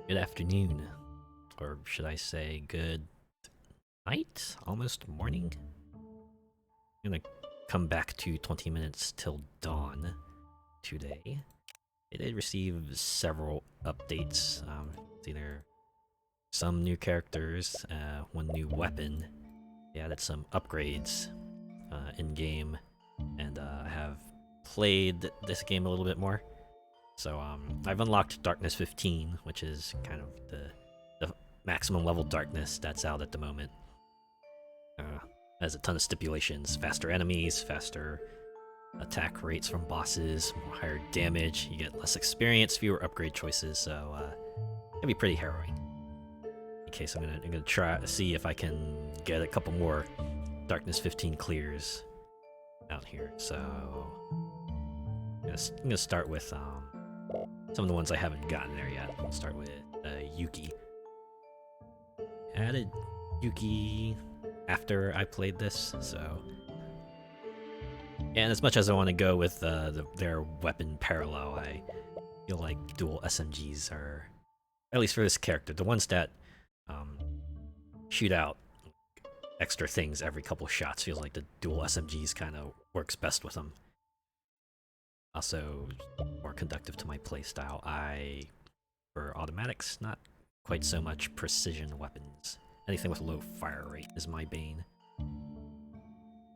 Good afternoon, or should I say good night? Almost morning? I'm gonna come back to 20 minutes till dawn today. They did receive several updates. It's either some new characters, one new weapon. They added some upgrades in-game, and I have played this game a little bit more. So I've unlocked Darkness 15, which is kind of the maximum level darkness that's out at the moment. Has a ton of stipulations: faster enemies, faster attack rates from bosses, more higher damage. You get less experience, fewer upgrade choices. So it can be pretty harrowing. In case I'm gonna try to see if I can get a couple more Darkness 15 clears out here. So I'm gonna start with some of the ones I haven't gotten there yet. I'll start with Yuki. Added Yuki after I played this, so. And as much as I want to go with their weapon parallel, I feel like dual SMGs are, at least for this character, the ones that shoot out extra things every couple shots. Feels like the dual SMGs kind of works best with them. Also, more conductive to my playstyle. For automatics, not quite so much precision weapons. Anything with low fire rate is my bane.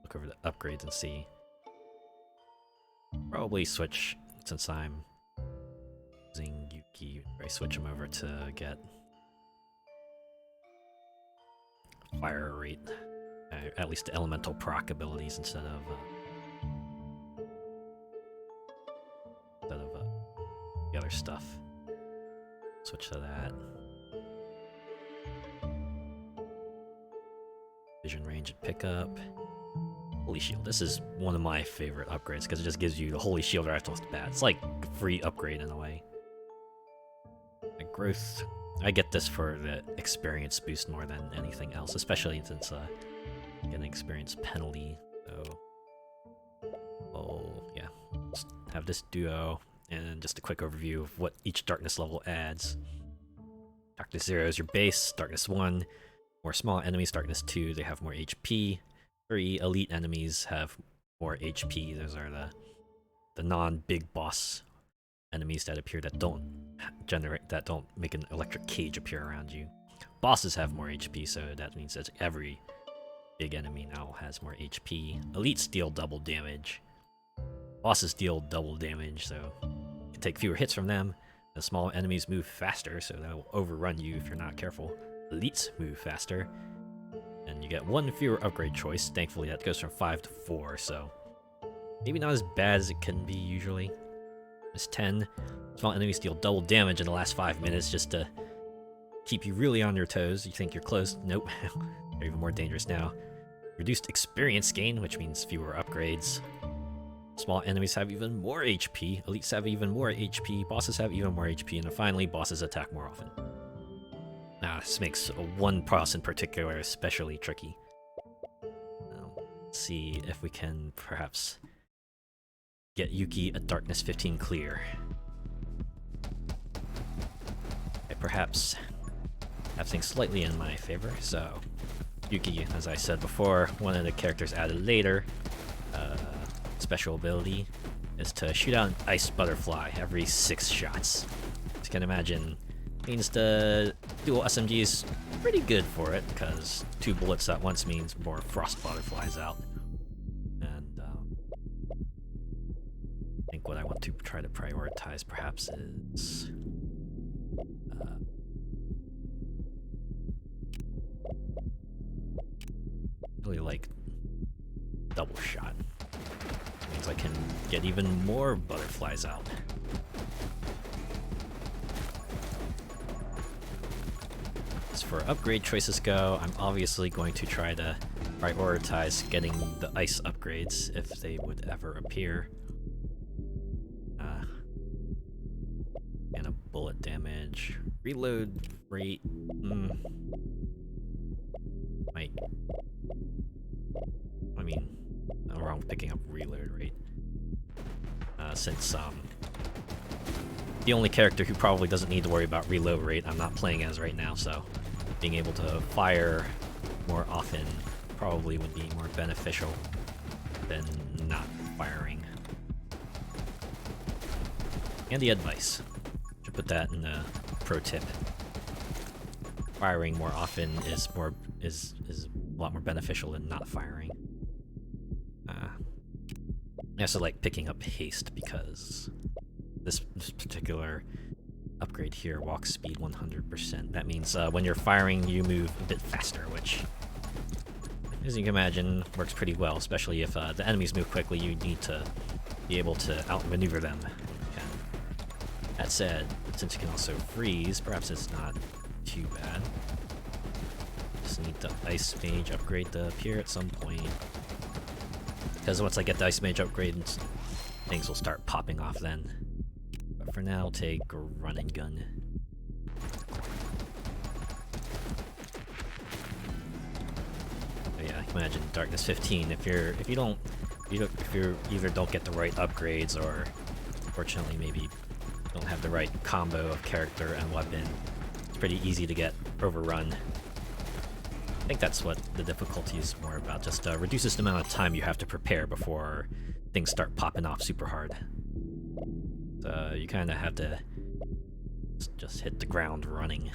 Look over the upgrades and see. Probably switch, since I'm using Yuki, I switch him over to get fire rate, at least the elemental proc abilities instead of the other stuff. Switch to that. Vision range and pickup. Holy Shield. This is one of my favorite upgrades because it just gives you the Holy Shield right off the bat. It's like a free upgrade in a way. Growth. I get this for the experience boost more than anything else, especially since get an experience penalty. So, yeah, let's have this duo, and just a quick overview of what each darkness level adds. Darkness 0 is your base. Darkness 1, more small enemies. Darkness 2, they have more HP. 3, elite enemies have more HP. Those are the non-big boss enemies that appear that don't make an electric cage appear around you. Bosses have more HP, so that means that every big enemy now has more HP. Elites deal double damage. Bosses deal double damage, so you can take fewer hits from them. The small enemies move faster, so they'll overrun you if you're not careful. Elites move faster, and you get one fewer upgrade choice. Thankfully, that goes from 5 to 4, so maybe not as bad as it can be usually. It's 10. Small enemies deal double damage in the last 5 minutes just to keep you really on your toes. You think you're close? Nope. They're even more dangerous now. Reduced experience gain, which means fewer upgrades. Small enemies have even more HP. Elites have even more HP. Bosses have even more HP. And then finally, bosses attack more often. Now, this makes one boss in particular especially tricky. Let's see if we can perhaps get Yuki a Darkness 15 clear. I perhaps have things slightly in my favor. So, Yuki, as I said before, one of the characters added later, special ability is to shoot out an ice butterfly every 6 shots. As you can imagine, means the dual SMG is pretty good for it, because 2 bullets at once means more frost butterflies out. And I think what I want to try to prioritize perhaps is really like double shot. Means I can get even more butterflies out. As for upgrade choices go, I'm obviously going to try to prioritize getting the ice upgrades if they would ever appear. And a bullet damage. Reload rate. I mean, I'm wrong picking up reload rate. Since the only character who probably doesn't need to worry about reload rate I'm not playing as right now, so being able to fire more often probably would be more beneficial than not firing. Handy advice. Should put that in a pro tip. Firing more often is a lot more beneficial than not firing. I also like picking up haste because this particular upgrade here, walk speed 100%. That means when you're firing, you move a bit faster, which, as you can imagine, works pretty well, especially if the enemies move quickly. You need to be able to outmaneuver them. That said, since you can also freeze, perhaps it's not too bad. Just need the Ice Mage upgrade to appear at some point. Because once I get the Ice Mage upgrade, things will start popping off then. But for now, I'll take a run and gun. But yeah, imagine Darkness 15. If you either don't get the right upgrades or, unfortunately, maybe don't have the right combo of character and weapon, it's pretty easy to get overrun. I think that's what the difficulty is more about, just reduces the amount of time you have to prepare before things start popping off super hard. So you kind of have to just hit the ground running.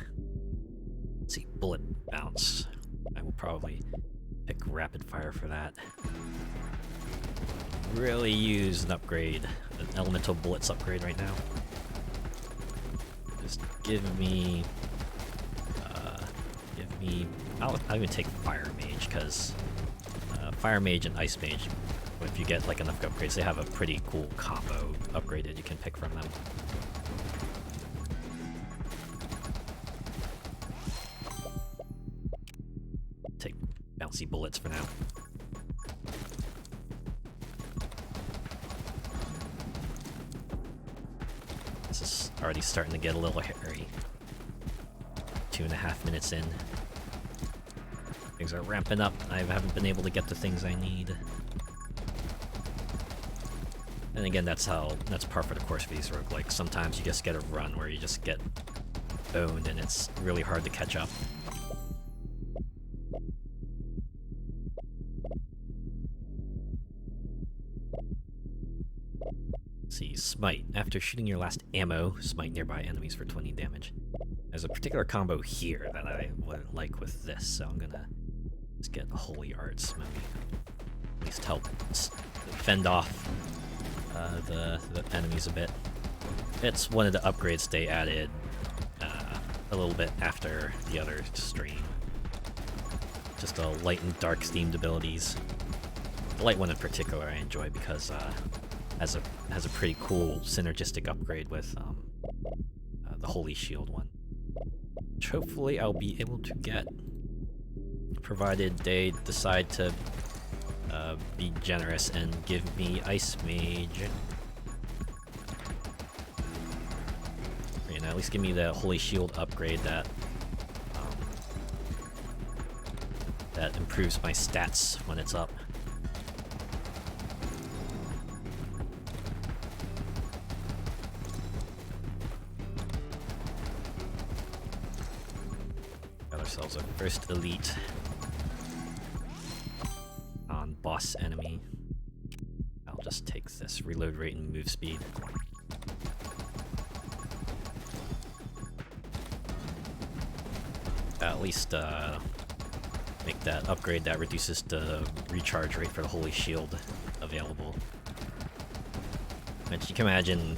Let's see, bullet bounce. I will probably pick rapid fire for that. Really use an upgrade, an elemental bullets upgrade right now. Just give me I'll even take Fire Mage, because Fire Mage and Ice Mage, if you get like enough upgrades, they have a pretty cool combo upgrade that you can pick from them. Take bouncy bullets for now. This is already starting to get a little hairy. 2.5 minutes in. Things are ramping up. I haven't been able to get the things I need. And again, that's par for the course for these roguelikes. Sometimes you just get a run where you just get owned and it's really hard to catch up. Let's see, Smite. After shooting your last ammo, smite nearby enemies for 20 damage. There's a particular combo here that I would like with this, so I'm gonna just get Holy Arts, maybe at least help fend off the enemies a bit. It's one of the upgrades they added a little bit after the other stream. Just a light and dark themed abilities. The light one in particular I enjoy because has a pretty cool synergistic upgrade with the Holy Shield one, which hopefully I'll be able to get, provided they decide to be generous and give me Ice Mage. And at least give me the Holy Shield upgrade that that improves my stats when it's up. Got ourselves our first elite on boss enemy. I'll just take this reload rate and move speed. At least make that upgrade that reduces the recharge rate for the Holy Shield available. Which you can imagine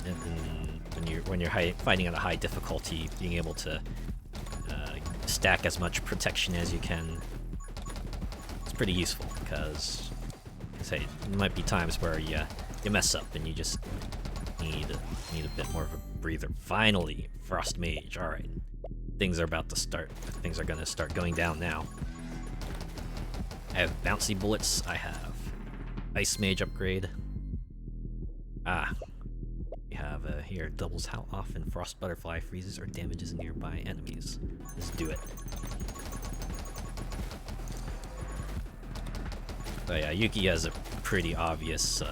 when you're fighting at a high difficulty, being able to stack as much protection as you can. It's pretty useful because, say, there might be times where you mess up and you just need a bit more of a breather. Finally, Frost Mage. All right. Things are about to start. Things are going to start going down now. I have bouncy bullets. I have Ice Mage upgrade. We have here doubles how often Frost Butterfly freezes or damages nearby enemies. Let's do it. But yeah, Yuki has a pretty obvious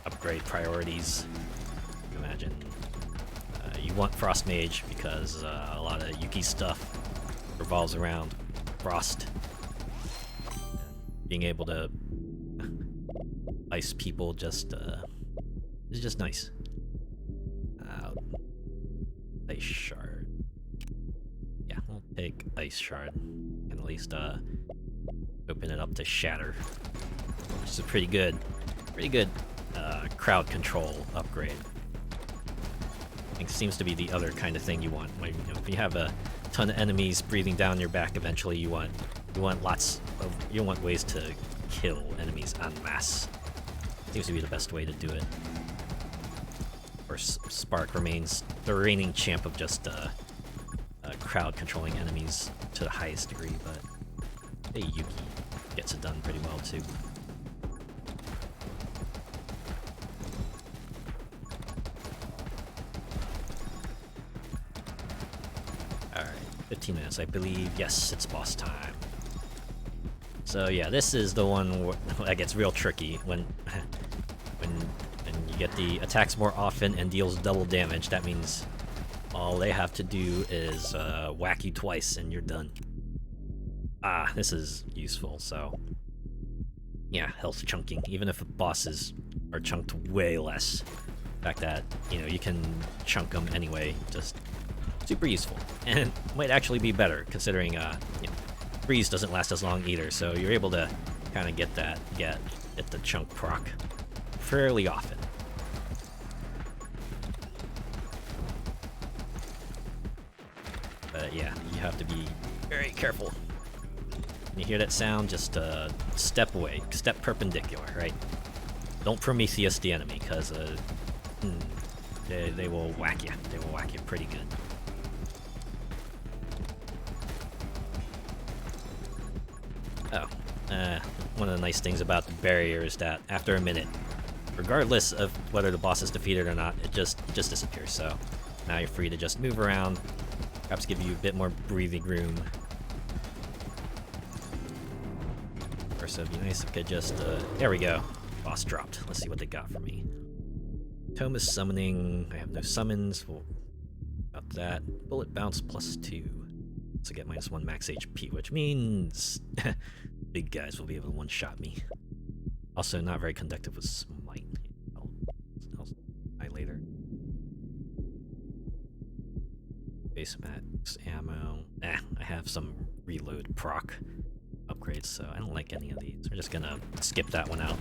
upgrade priorities. You imagine want Frost Mage because a lot of Yuki stuff revolves around Frost. And being able to ice people just is just nice. Ice Shard. Yeah, we'll take Ice Shard. And at least open it up to Shatter. Which is a pretty good crowd control upgrade. I think seems to be the other kind of thing you want. When, if you have a ton of enemies breathing down your back, eventually you want ways to kill enemies en masse. Seems to be the best way to do it. Of course, Spark remains the reigning champ of just crowd controlling enemies to the highest degree, but hey, Yuki gets it done pretty well too. Alright, 15 minutes, I believe. Yes, it's boss time. So yeah, this is the one that gets real tricky when you get the attacks more often and deals double damage. That means all they have to do is whack you twice and you're done. Ah, this is useful, so yeah, health chunking, even if bosses are chunked way less. The fact that, you know, you can chunk them anyway, just super useful. And it might actually be better, considering, you know, freeze doesn't last as long either, so you're able to kind of get the chunk proc fairly often. But yeah, you have to be very careful. When you hear that sound, just step away, step perpendicular, right? Don't Prometheus the enemy, because they will whack you. They will whack you pretty good. Oh, one of the nice things about the barrier is that after a minute, regardless of whether the boss is defeated or not, it just disappears. So now you're free to just move around, perhaps give you a bit more breathing room. Of course, it'd be nice if I could just, there we go. Boss dropped. Let's see what they got for me. Tome is summoning. I have no summons. Well, about that. Bullet bounce +2. So get -1 max HP, which means big guys will be able to one-shot me. Also, not very conductive with Smite. I'll smite later. Base max ammo. I have some reload proc upgrades, so I don't like any of these. We're just gonna skip that one out.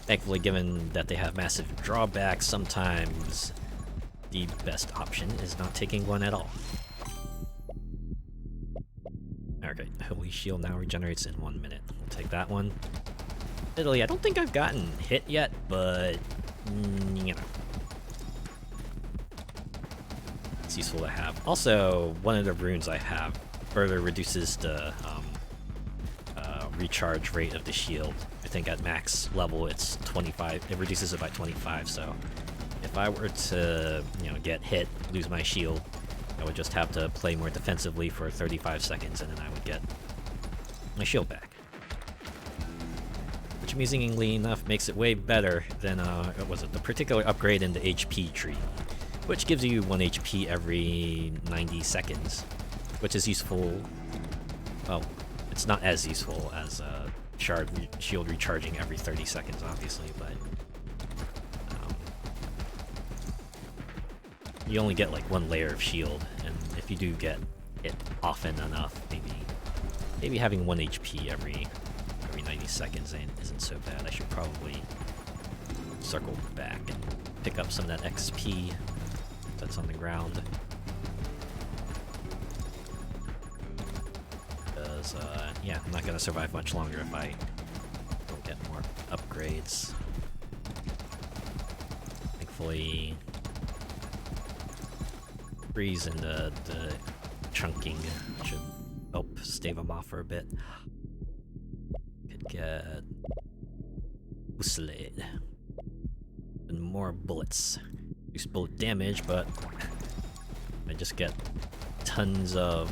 Thankfully, given that they have massive drawbacks, sometimes the best option is not taking one at all. Okay, Holy Shield now regenerates in 1 minute. We'll take that one. Italy, I don't think I've gotten hit yet, but you know, it's useful to have. Also, one of the runes I have further reduces the recharge rate of the shield. I think at max level it's 25. It reduces it by 25. So if I were to, you know, get hit, lose my shield, I would just have to play more defensively for 35 seconds, and then I would get my shield back. Which, amusingly enough, makes it way better than what was it, the particular upgrade in the HP tree, which gives you 1 HP every 90 seconds, which is useful. Well, it's not as useful as shield recharging every 30 seconds, obviously, but you only get like 1 layer of shield, and if you do get it often enough, maybe having 1 HP every 90 seconds isn't so bad. I should probably circle back and pick up some of that XP that's on the ground. Because, yeah, I'm not gonna survive much longer if I don't get more upgrades. Thankfully, freeze and the chunking should help stave them off for a bit. Could get Uslet and more bullets. Reduce bullet damage, but I just get tons of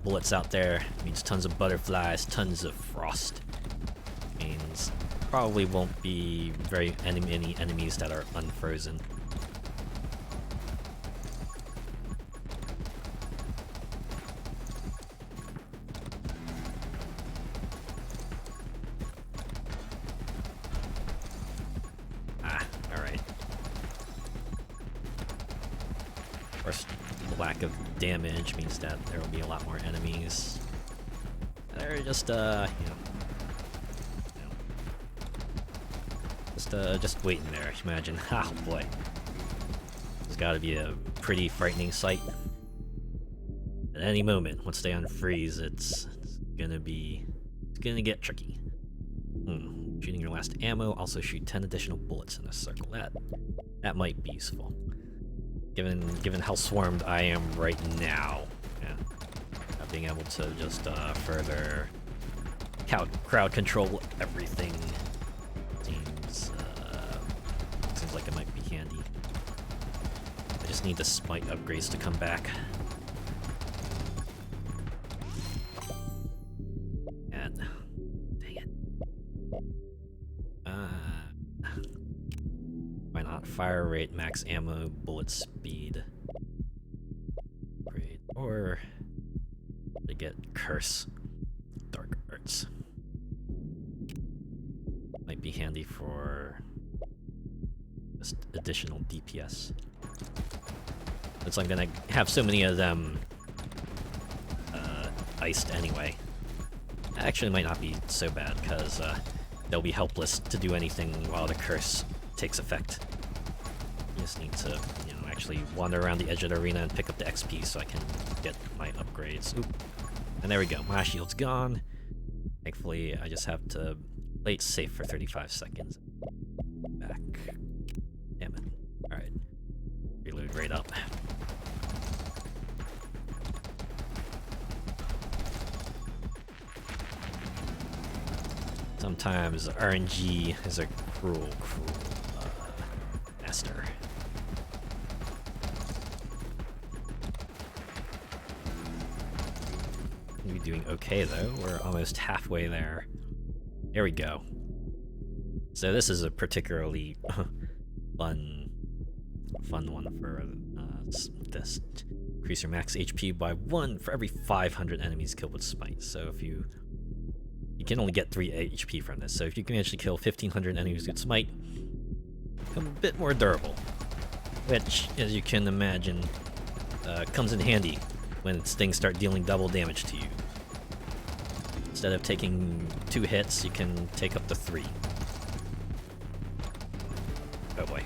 bullets out there. It means tons of butterflies, tons of frost. It means probably won't be very many enemies that are unfrozen. course, the lack of damage means that there will be a lot more enemies. They're just, just waiting there. Imagine, oh boy, it's got to be a pretty frightening sight. At any moment, once they unfreeze, it's gonna get tricky. Shooting your last ammo. Also shoot 10 additional bullets in a circle. That might be useful. Given how swarmed I am right now, yeah, being able to just further crowd control everything seems like it might be handy. I just need the smite upgrades to come back. And dang it. Why not? Fire rate, max ammo, bullet speed. Great. Or to get curse, dark arts. Might be handy for just additional DPS. Since I'm gonna have so many of them iced anyway. Actually, might not be so bad because they'll be helpless to do anything while the curse takes effect. You just need to, actually wander around the edge of the arena and pick up the XP so I can get my upgrades. Oop. And there we go. My shield's gone. Thankfully, I just have to play it safe for 35 seconds. Back. Damn it. Alright. Reload right up. Sometimes RNG is a cruel master. We're doing okay though. We're almost halfway there. There we go. So this is a particularly fun one for this. Increase your max HP by 1 for every 500 enemies killed with smite. So if you can only get 3 HP from this. So if you can actually kill 1500 enemies with smite, become a bit more durable. Which, as you can imagine, comes in handy when things start dealing double damage to you. Instead of taking 2 hits, you can take up to 3. Oh boy,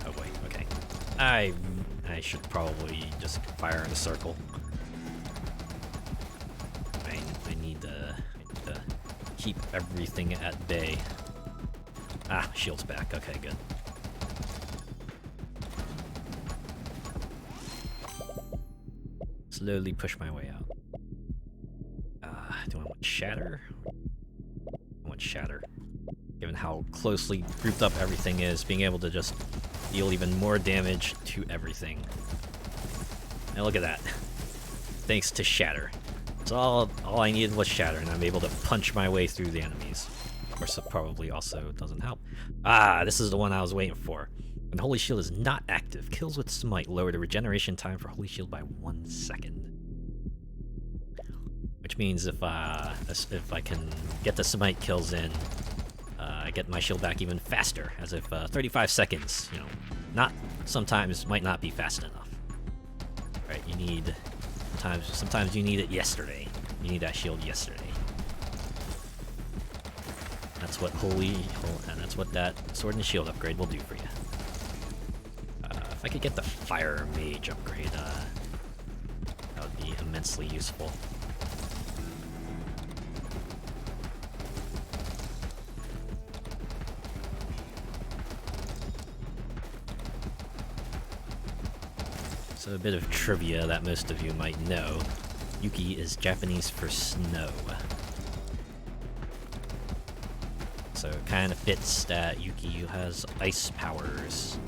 okay. I should probably just fire in a circle. I need to keep everything at bay. Ah, shield's back. Okay, good. Slowly push my way out. Do I want shatter? I want shatter. Given how closely grouped up everything is, being able to just deal even more damage to everything. And look at that. Thanks to shatter. So all I needed was shatter, and I'm able to punch my way through the enemies. Of course, it probably also doesn't help. Ah, this is the one I was waiting for. When Holy Shield is not active, kills with smite lower the regeneration time for Holy Shield by 1 second. Which means if I can get the smite kills in, I get my shield back even faster. As if 35 seconds, sometimes might not be fast enough. Right? You need sometimes you need it yesterday. You need that shield yesterday. That's what that's what that sword and shield upgrade will do for you. If I could get the fire mage upgrade, that would be immensely useful. So a bit of trivia that most of you might know. Yuki is Japanese for snow. So it kind of fits that Yuki has ice powers.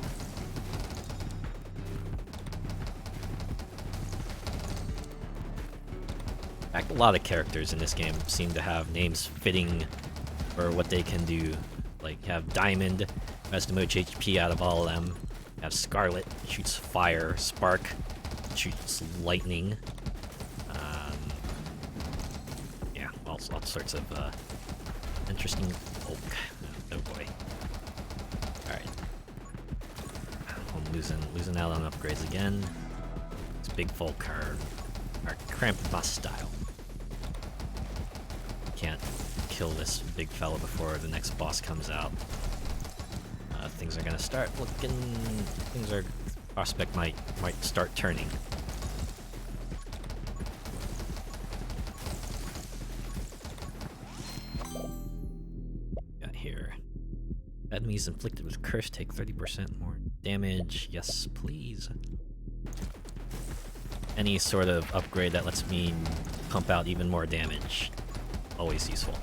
In fact, a lot of characters in this game seem to have names fitting for what they can do. Like, you have Diamond, who has the most HP out of all of them. You have Scarlet, shoots fire. Spark, shoots lightning. Yeah, all sorts of interesting folk. Oh boy. Alright. I'm losing out on upgrades again. big folk are cramped style. Can't kill this big fella before the next boss comes out. Things are gonna start looking. Prospect might start turning. Got here. Enemies inflicted with curse take 30% more damage. Yes, please. Any sort of upgrade that lets me pump out even more damage. Always useful.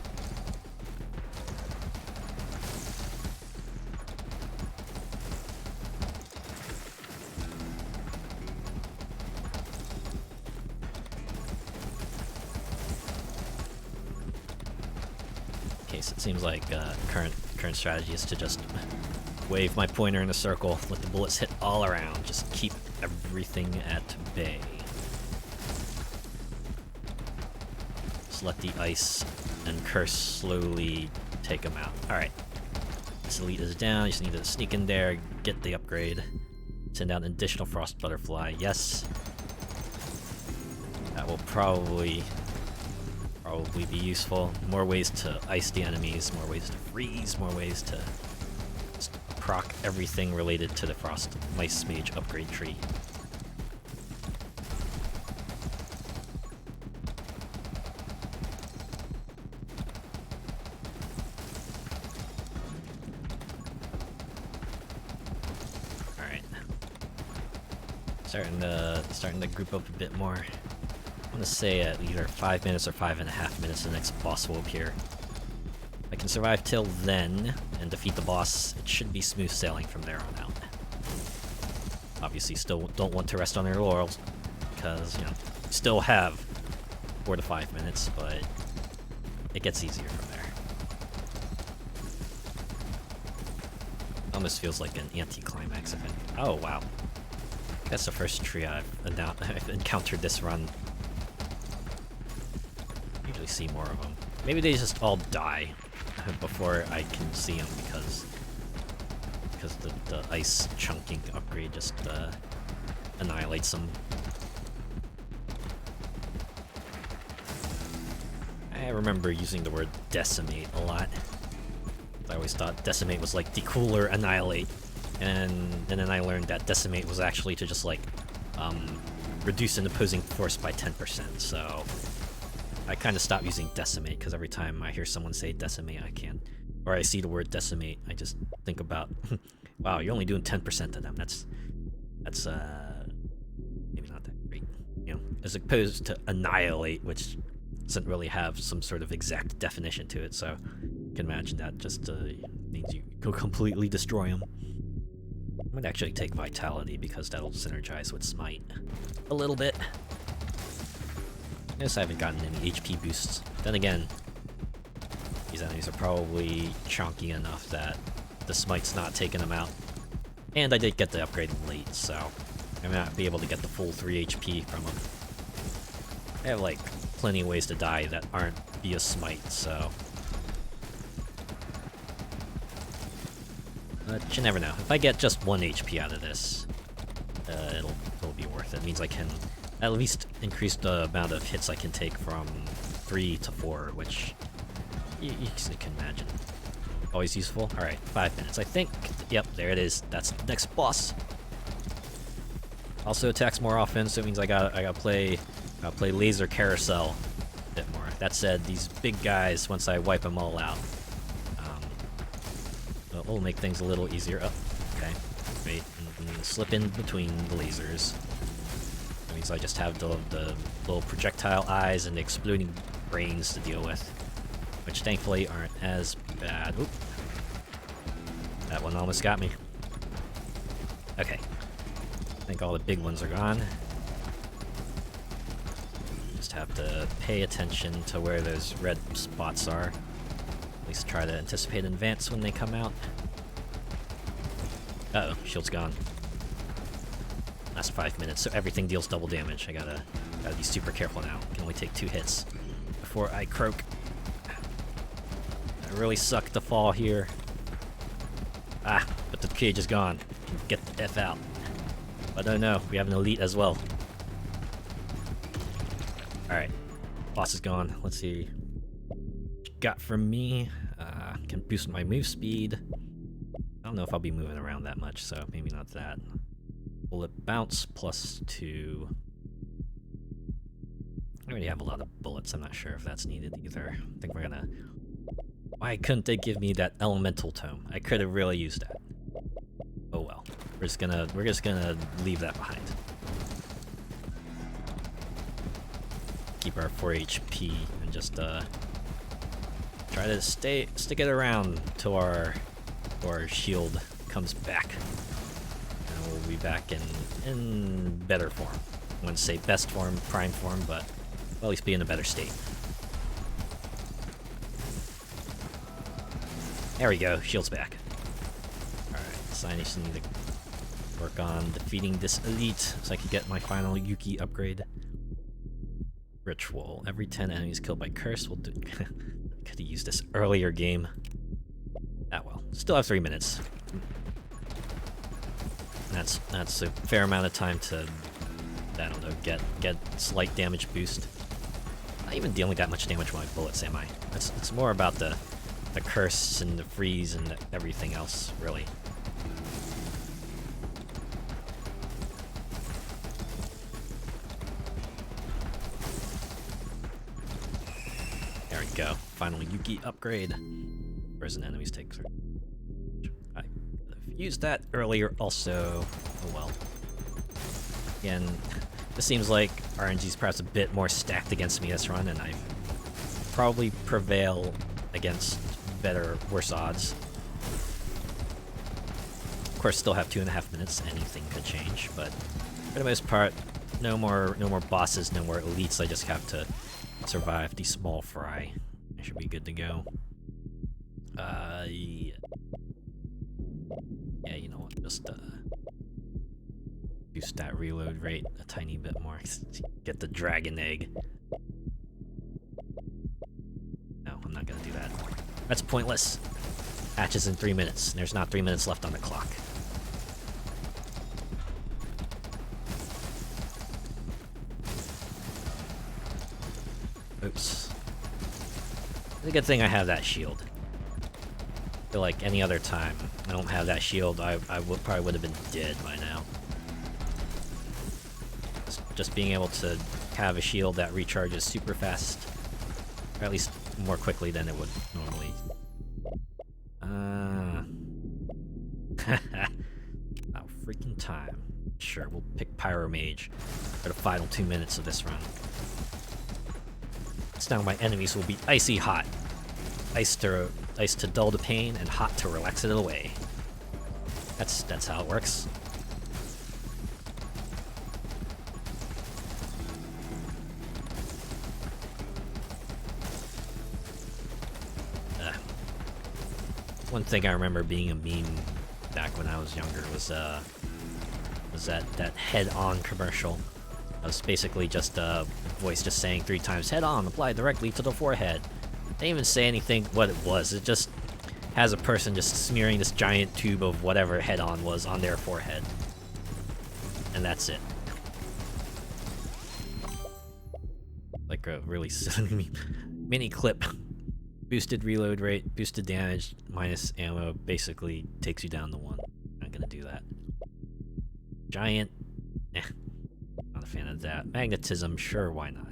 Okay, so it seems like current strategy is to just wave my pointer in a circle, let the bullets hit all around, just keep everything at bay. Just let the ice and curse slowly take them out. Alright. This elite is down, you just need to sneak in there, get the upgrade. Send out an additional frost butterfly, yes. That will probably be useful. More ways to ice the enemies, more ways to freeze, more ways to just proc everything related to the Frost Ice Mage upgrade tree. Alright. Starting to group up a bit more. I want to say at either 5 minutes or 5.5 minutes the next boss will appear. If I can survive till then and defeat the boss, it should be smooth sailing from there on out. Obviously still don't want to rest on their laurels, because, you know, still have 4 to 5 minutes, but it gets easier from there. Almost feels like an anti-climax event. Oh, wow. That's the first tree I've encountered this run. Usually see more of them. Maybe they just all die before I can see them because the ice chunking upgrade just annihilates them. I remember using the word decimate a lot. I always thought decimate was like decooler annihilate, and then I learned that decimate was actually to just like reduce an opposing force by 10%. So I kind of stopped using decimate because every time I hear someone say decimate, or I see the word decimate, I just think about, wow, you're only doing 10% to them. That's maybe not that great, you know, as opposed to annihilate, which doesn't really have some sort of exact definition to it. So you can imagine that just means you go completely destroy them. I'm gonna actually take vitality because that'll synergize with smite a little bit. I guess I haven't gotten any HP boosts. Then again, these enemies are probably chunky enough that the smite's not taking them out. And I did get the upgrade late, so I may not be able to get the full 3 HP from them. I have like plenty of ways to die that aren't via smite, so. But you never know. If I get just 1 HP out of this, it'll be worth it. It means I can at least increase the amount of hits I can take from 3 to 4, which you can imagine. Always useful. Alright, 5 minutes. I think, yep, there it is. That's the next boss. Also attacks more often, so it means I gotta play laser carousel a bit more. That said, these big guys, once I wipe them all out, it'll make things a little easier. Oh, okay. Wait, and slip in between the lasers. That means I just have the little projectile eyes and the exploding brains to deal with, which thankfully aren't as bad. Oop. That one almost got me. Okay. I think all the big ones are gone. Just have to pay attention to where those red spots are. At least try to anticipate in advance when they come out. Uh-oh, shield's gone. Last 5 minutes, so everything deals double damage. I gotta be super careful now. Can only take 2 hits before I croak. I really suck to fall here. Ah, but the cage is gone. Get the F out. But oh no, we have an elite as well. Alright, boss is gone. Let's see what you got from me. Can boost my move speed. I don't know if I'll be moving around that much, so maybe not that. Bullet bounce +2. I already have a lot of bullets, I'm not sure if that's needed either. I think we're gonna... Why couldn't they give me that elemental tome? I could have really used that. Oh well. We're just gonna leave that behind. Keep our 4 HP and just try to stick it around till our shield comes back. And we'll be back in better form. I wouldn't say best form, prime form, but we'll at least be in a better state. There we go, shield's back. Alright, so I just need to work on defeating this elite so I can get my final Yuki upgrade. Ritual. Every 10 enemies killed by curse will do... Could have used this earlier game. Ah well. Still have 3 minutes. That's a fair amount of time to, I don't know, get slight damage boost. Not even dealing that much damage with my bullets, am I? It's more about the curse and the freeze and everything else, really. There we go. Final Yuki upgrade. Present enemies take... I used that earlier also. Oh well. Again, this seems like RNG's perhaps a bit more stacked against me this run, and I probably prevail against worse odds. Of course, still have 2.5 minutes. Anything could change, but for the most part, no more bosses, no more elites. I just have to survive the small fry. I should be good to go. Yeah. Yeah, you know what? Just boost that reload rate a tiny bit more. Get the dragon egg. No, I'm not gonna do that. That's pointless. Hatches in 3 minutes. There's not 3 minutes left on the clock. Oops. It's a good thing I have that shield. I feel like any other time I don't have that shield, I probably would have been dead by now. Just being able to have a shield that recharges super fast, or at least more quickly than it would normally. About freaking time. Sure, we'll pick Pyro Mage for the final 2 minutes of this run. Now my enemies will be icy hot. Ice to dull the pain, and hot to relax it away. That's how it works. One thing I remember being a meme back when I was younger was that head-on commercial. It was basically just a voice just saying 3 times, head on, apply directly to the forehead. They didn't even say anything what it was. It just has a person just smearing this giant tube of whatever head on was on their forehead. And that's it. Like a really silly mini clip. Boosted reload rate, boosted damage, minus ammo, basically takes you down to 1. Not gonna do that. Giant, not a fan of that. Magnetism, sure, why not?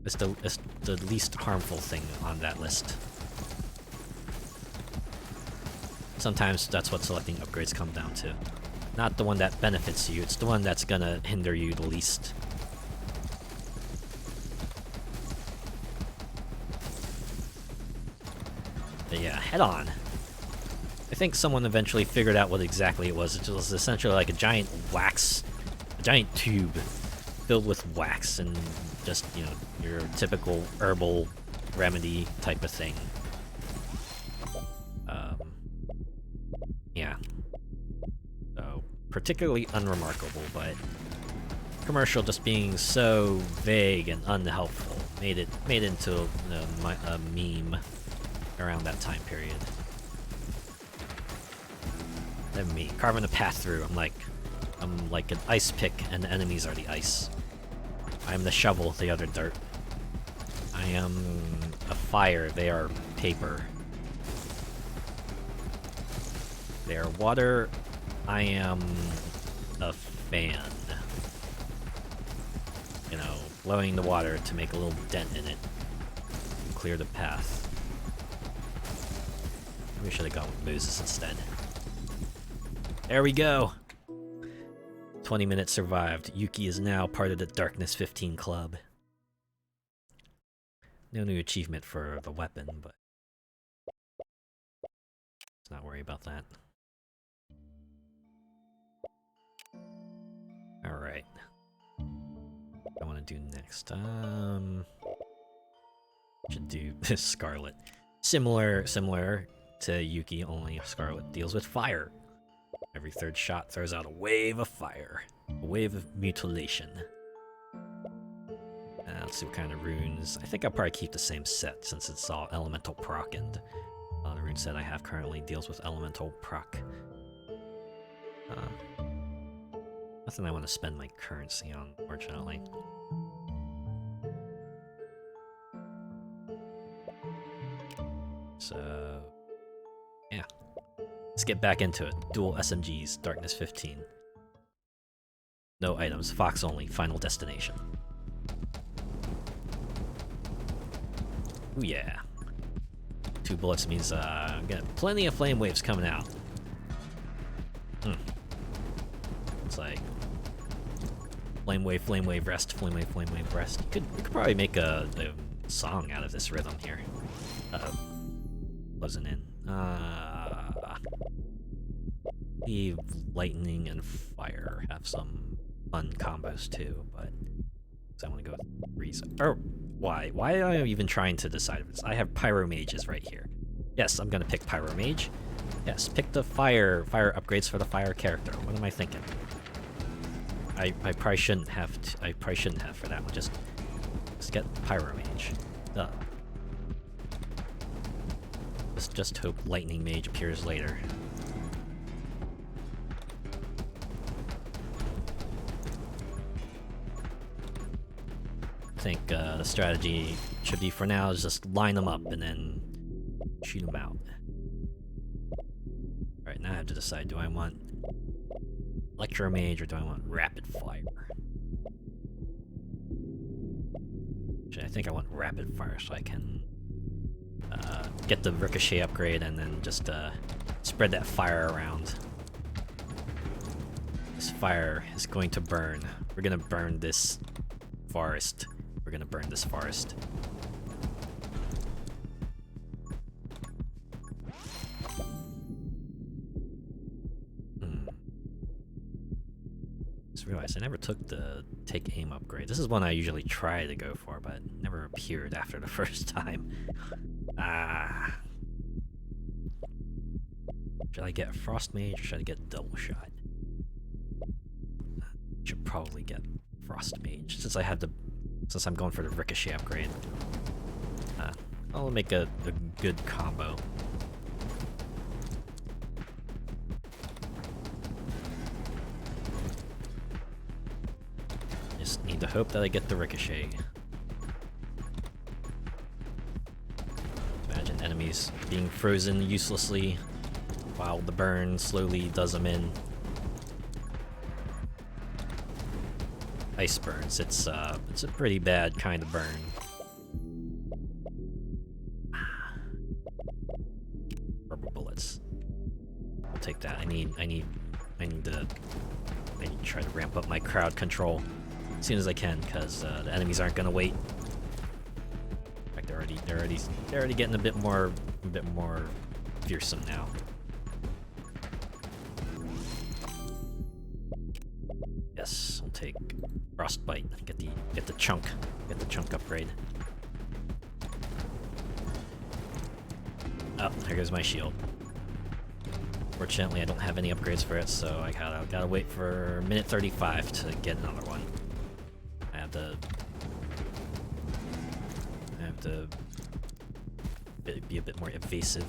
It's the least harmful thing on that list. Sometimes that's what selecting upgrades come down to. Not the one that benefits you, it's the one that's gonna hinder you the least. But yeah, head on. I think someone eventually figured out what exactly it was. It was essentially like a giant tube filled with wax and just, you know, your typical herbal remedy type of thing. Yeah. So, particularly unremarkable, but commercial just being so vague and unhelpful made it into a meme around that time period. Then me carving a path through. I'm like an ice pick, and the enemies are the ice. I'm the shovel, the other dirt. I am a fire, they are paper. They are water, I am a fan. You know, blowing the water to make a little dent in it. Clear the path. We should have gone with Moses instead. There we go! 20 minutes survived. Yuki is now part of the Darkness 15 club. No new achievement for the weapon, but let's not worry about that. Alright. What I want to do next. Should do Scarlet. Similar to Yuki, only Scarlet deals with fire. Every third shot throws out a wave of fire. A wave of mutilation. Let's see what kind of runes. I think I'll probably keep the same set since it's all elemental proc, and the rune set I have currently deals with elemental proc. Nothing I want to spend my currency on, unfortunately. So, yeah. Let's get back into it. Dual SMGs, Darkness 15. No items, Fox only, final destination. Ooh yeah. 2 bullets means I'm getting plenty of flame waves coming out. It's like flame wave, rest, flame wave, rest. We could probably make a song out of this rhythm here. Wasn't in. Leave lightning and fire have some fun combos too, but I want to go with reason. Or why? Why am I even trying to decide this? I have pyro mages right here. Yes, I'm gonna pick pyro mage. Yes, pick the fire upgrades for the fire character. What am I thinking? I probably shouldn't have. I probably shouldn't have for that one. Just get pyro mage. Duh. Just hope lightning mage appears later. I think the strategy should be for now is just line them up and then shoot them out. Alright, now I have to decide, do I want Electro Mage or do I want Rapid Fire? Actually, I think I want Rapid Fire so I can get the Ricochet upgrade and then just spread that fire around. This fire is going to burn. We're gonna burn this forest. We're gonna burn this forest. Just realized I never took the take aim upgrade. This is one I usually try to go for, but never appeared after the first time. Should I get Frost Mage or should I get Double Shot? Should probably get Frost Mage since I have the since I'm going for the Ricochet upgrade. I'll make a good combo. Just need to hope that I get the Ricochet. Imagine enemies being frozen uselessly while the burn slowly does them in. Ice burns. It's a pretty bad kind of burn. Rubber bullets. I'll take that. I need to try to ramp up my crowd control as soon as I can, because the enemies aren't gonna wait. In fact, they're already getting a bit more fearsome now. Yes, I'll take Frostbite. Get the chunk upgrade. Oh, there goes my shield. Fortunately, I don't have any upgrades for it, so I gotta wait for minute 35 to get another one. I have to be a bit more evasive.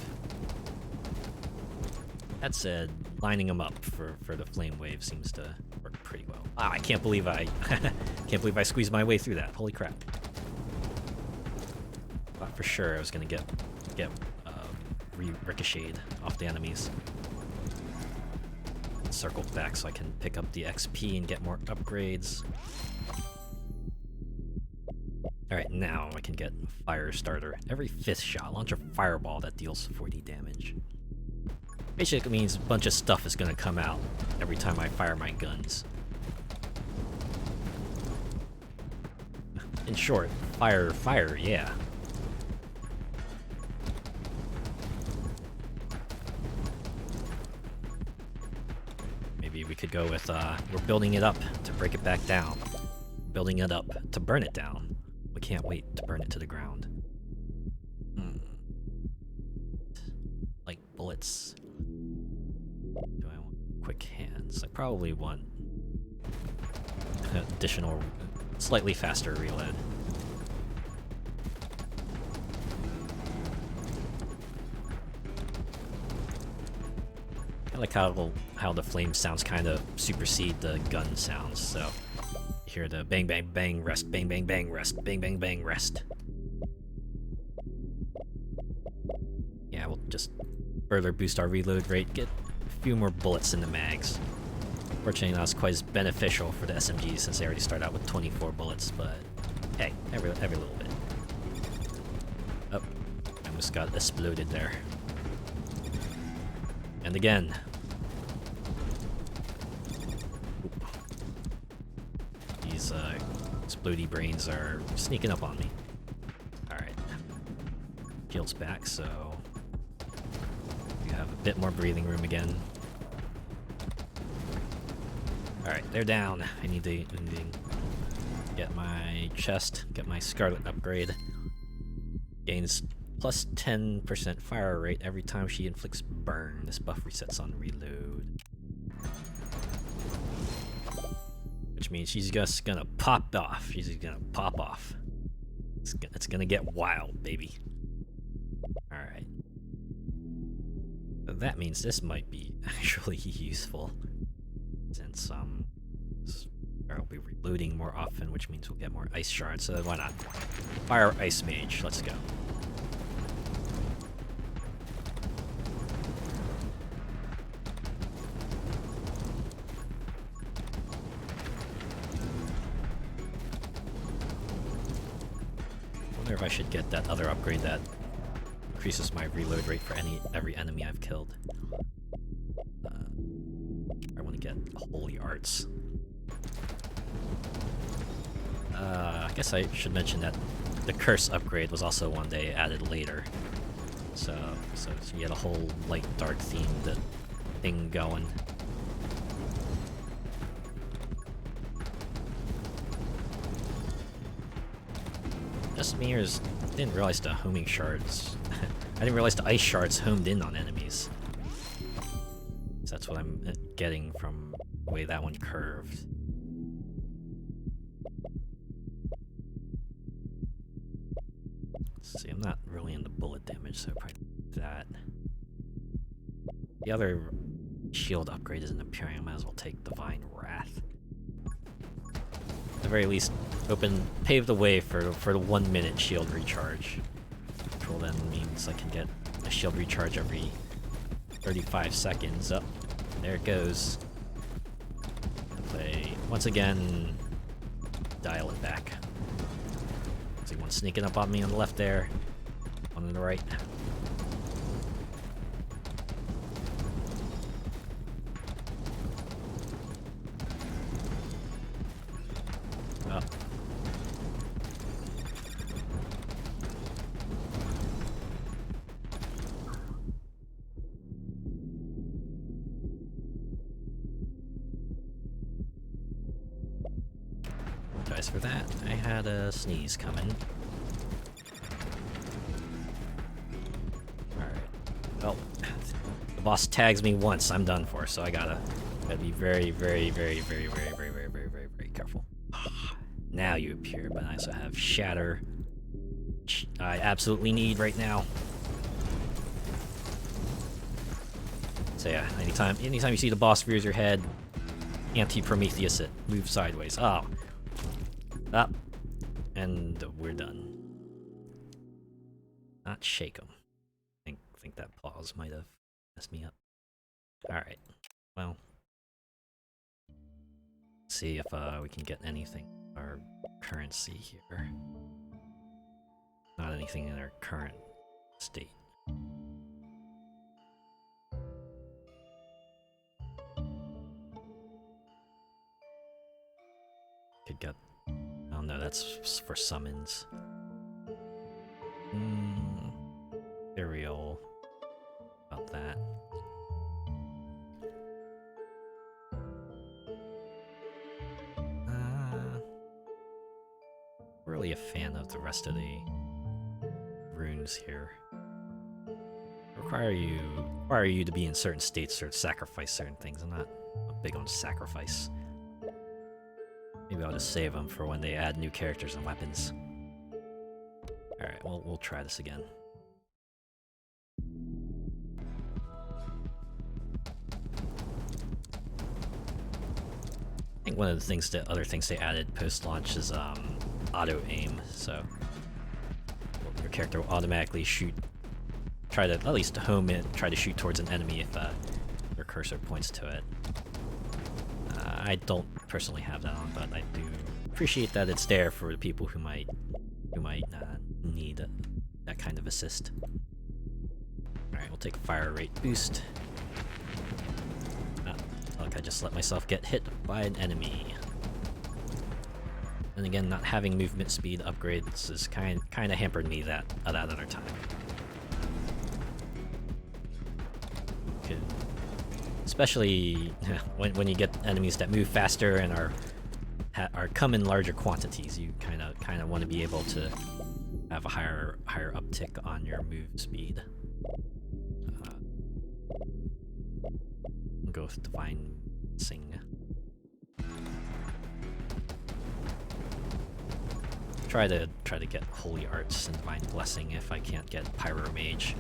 That said, lining them up for the flame wave seems to work pretty well. Wow, I can't believe I can't believe I squeezed my way through that. Holy crap! Thought for sure I was gonna get ricocheted off the enemies. Circle back so I can pick up the XP and get more upgrades. Alright, now I can get Fire Starter. Every 5th shot, launch a fireball that deals 40 damage. Basically means a bunch of stuff is gonna come out every time I fire my guns. In short, fire, yeah. Maybe we could go with, we're building it up to break it back down. Building it up to burn it down. We can't wait to burn it to the ground. Like bullets. Do I want quick hands? I probably want additional, slightly faster reload. I like how the flame sounds kind of supersede the gun sounds, so you hear the bang bang bang rest, bang bang bang rest, bang bang bang rest. Yeah, we'll just further boost our reload rate, get a few more bullets in the mags. Fortunately, not quite as beneficial for the SMGs since they already start out with 24 bullets, but hey, every little bit. Oh, I almost got exploded there. And again. These explodey brains are sneaking up on me. Alright. Shield's back, so you have a bit more breathing room again. Alright, they're down. I need to get my chest, get my Scarlet upgrade. Gains plus 10% fire rate every time she inflicts burn. This buff resets on reload. Which means she's just gonna pop off. She's gonna pop off. It's gonna get wild, baby. Alright. So that means this might be actually useful. Since I'll be reloading more often, which means we'll get more ice shards, so why not? Fire Ice Mage, let's go. I wonder if I should get that other upgrade that increases my reload rate for every enemy I've killed. I want to get Holy Arts. I guess I should mention that the Curse upgrade was also one they added later. So you get a whole light dark themed thing going. Just me, or I didn't realize the homing shards. I didn't realize the ice shards homed in on enemies. So that's what I'm getting from the way that one curved. Let's see, I'm not really into bullet damage, so probably that. The other shield upgrade isn't appearing. I might as well take Divine Wrath. At the very least, pave the way for the 1 minute shield recharge. Which will then means I can get a shield recharge every 35 seconds. Up, there it goes. Play once again. Dial it back. See one sneaking up on me on the left there, one on the right. Oh. Apologize for that. I had a sneeze coming. Alright. Well, the boss tags me once, I'm done for, so I gotta be very careful. Now you appear, but I also have Shatter, which I absolutely need right now. So yeah, anytime you see the boss rears your head, anti-Prometheus it, move sideways. Oh. Up. And we're done. Not shake 'em. I think that pause might have messed me up. Alright. Well. See if we can get anything. Our currency here. Not anything in our current state. Could get. Oh no, that's for summons. Burial. About that. Really a fan of the rest of the runes here. Require you to be in certain states or sacrifice certain things. I'm not big on sacrifice. Maybe I'll just save them for when they add new characters and weapons. Alright, we'll try this again. I think one of the other things they added post-launch is auto-aim, so your character will automatically shoot, try to at least home it, try to shoot towards an enemy if your cursor points to it. I don't personally have that on, but I do appreciate that it's there for the people who might need that kind of assist. Alright, we'll take a fire rate boost. Look, I just let myself get hit by an enemy. And again, not having movement speed upgrades has kind of hampered me that other time. Good. Especially when you get enemies that move faster and are come in larger quantities, you kind of want to be able to have a higher uptick on your move speed. Go with Divine Sing. Try to get Holy Arts and Divine Blessing if I can't get Pyro Mage.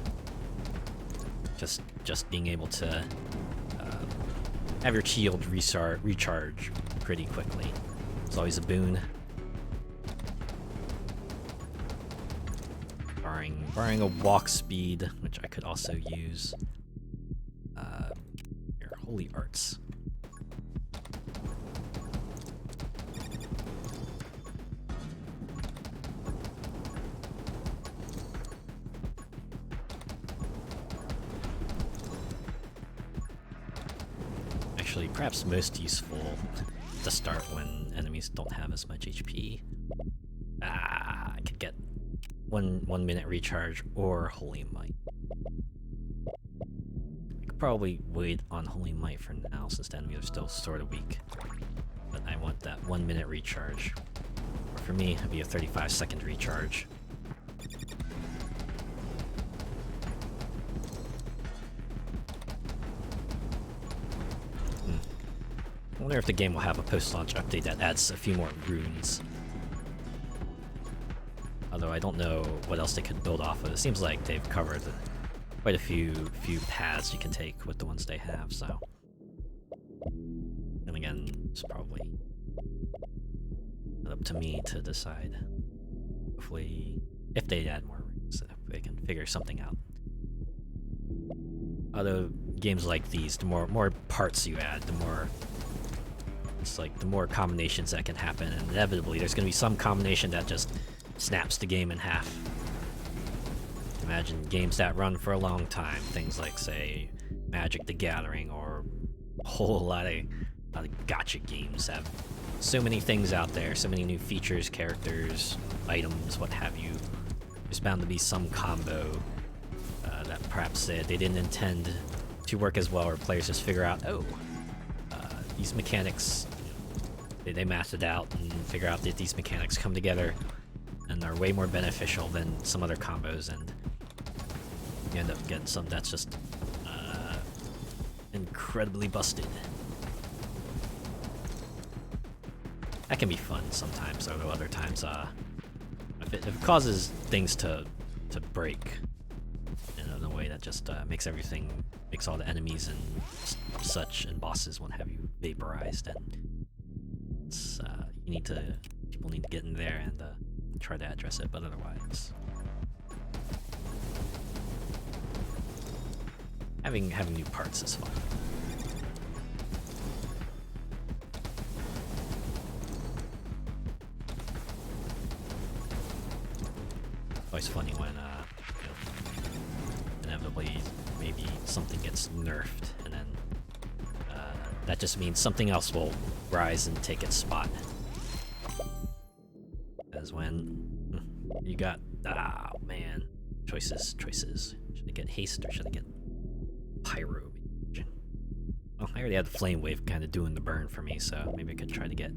Just being able to have your shield recharge pretty quickly. It's always a boon. Barring a walk speed, which I could also use. Your Holy Arts. Actually, perhaps most useful to start when enemies don't have as much HP. I could get one minute recharge or Holy Might. I could probably wait on Holy Might for now since the enemies are still sort of weak. But I want that 1 minute recharge. Or for me, it'd be a 35-second recharge. I wonder if the game will have a post-launch update that adds a few more runes. Although I don't know what else they could build off of. It seems like they've covered quite a few paths you can take with the ones they have, so... And again, it's probably up to me to decide. Hopefully, if they add more runes, if they can figure something out. Although, games like these, the more parts you add, the more... It's like, the more combinations that can happen, and inevitably there's gonna be some combination that just snaps the game in half. Imagine games that run for a long time, things like, say, Magic the Gathering, or a whole lot of gacha games have so many things out there, so many new features, characters, items, what have you. There's bound to be some combo that perhaps they didn't intend to work as well, or players just figure out, oh, these mechanics, they math it out and figure out that these mechanics come together and are way more beneficial than some other combos, and you end up getting some that's just incredibly busted. That can be fun sometimes, although other times, if it causes things to break in a way that just makes all the enemies and such and bosses what have you vaporized, and it's, people need to get in there and try to address it, but otherwise, having new parts is fun. Always funny when inevitably maybe something gets nerfed, and then that just means something else will rise and take its spot. As when you got, oh man, choices. Should I get haste or should I get pyro? Well, I already had the flame wave kind of doing the burn for me, so maybe I could try to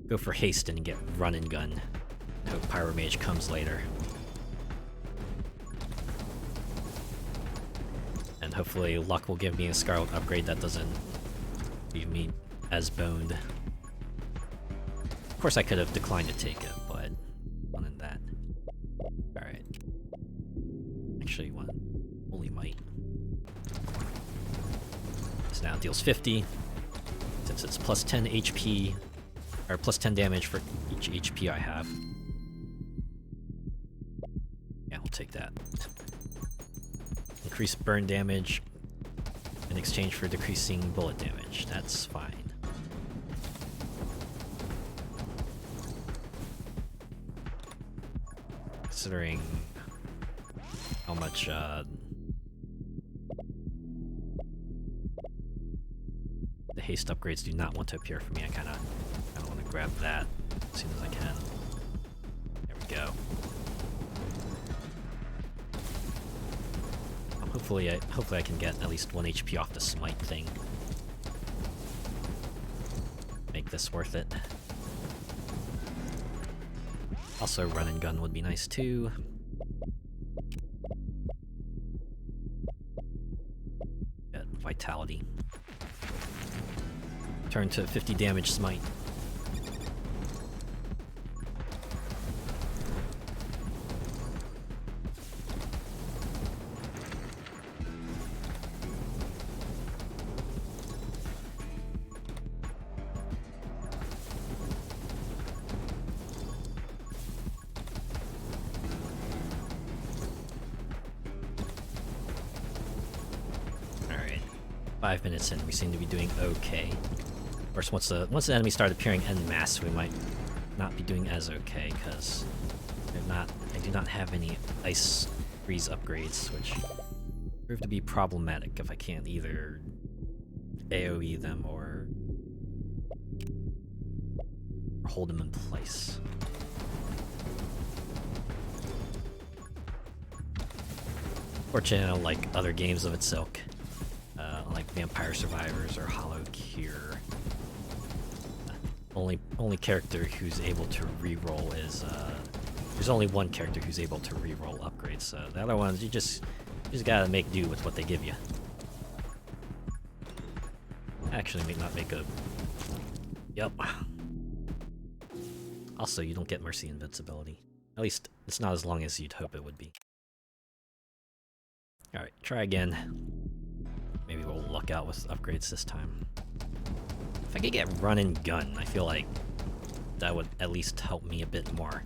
go for haste and get run and gun. Hope pyro mage comes later. And hopefully luck will give me a Scarlet upgrade that doesn't leave me as boned. Of course I could have declined to take it, but wanted that. Alright. Actually, holy might. This now deals 50. Since it's plus 10 HP, or plus 10 damage for each HP I have. Yeah, we'll take that. Increase burn damage in exchange for decreasing bullet damage. That's fine. Considering how much the haste upgrades do not want to appear for me, I kind of want to grab that as soon as I can. There we go. Hopefully I can get at least 1 HP off the smite thing. Make this worth it. Also, run and gun would be nice too. Get vitality. Turn to 50 damage smite. Alright. 5 minutes in, we seem to be doing okay. Of course, once the enemies start appearing en masse, we might not be doing as okay, because I do not have any ice freeze upgrades, which prove to be problematic if I can't either AoE them or hold them in place. Fortunately, like other games of its ilk, like Vampire Survivors or Hollow Cure, only character who's able to reroll is there's only one character who's able to reroll upgrades. So the other ones, you just gotta make do with what they give you. Actually, may not make a. Yep. Also, you don't get Mercy Invincibility. At least it's not as long as you'd hope it would be. All right, try again. Maybe we'll luck out with upgrades this time. If I could get run and gun, I feel like that would at least help me a bit more.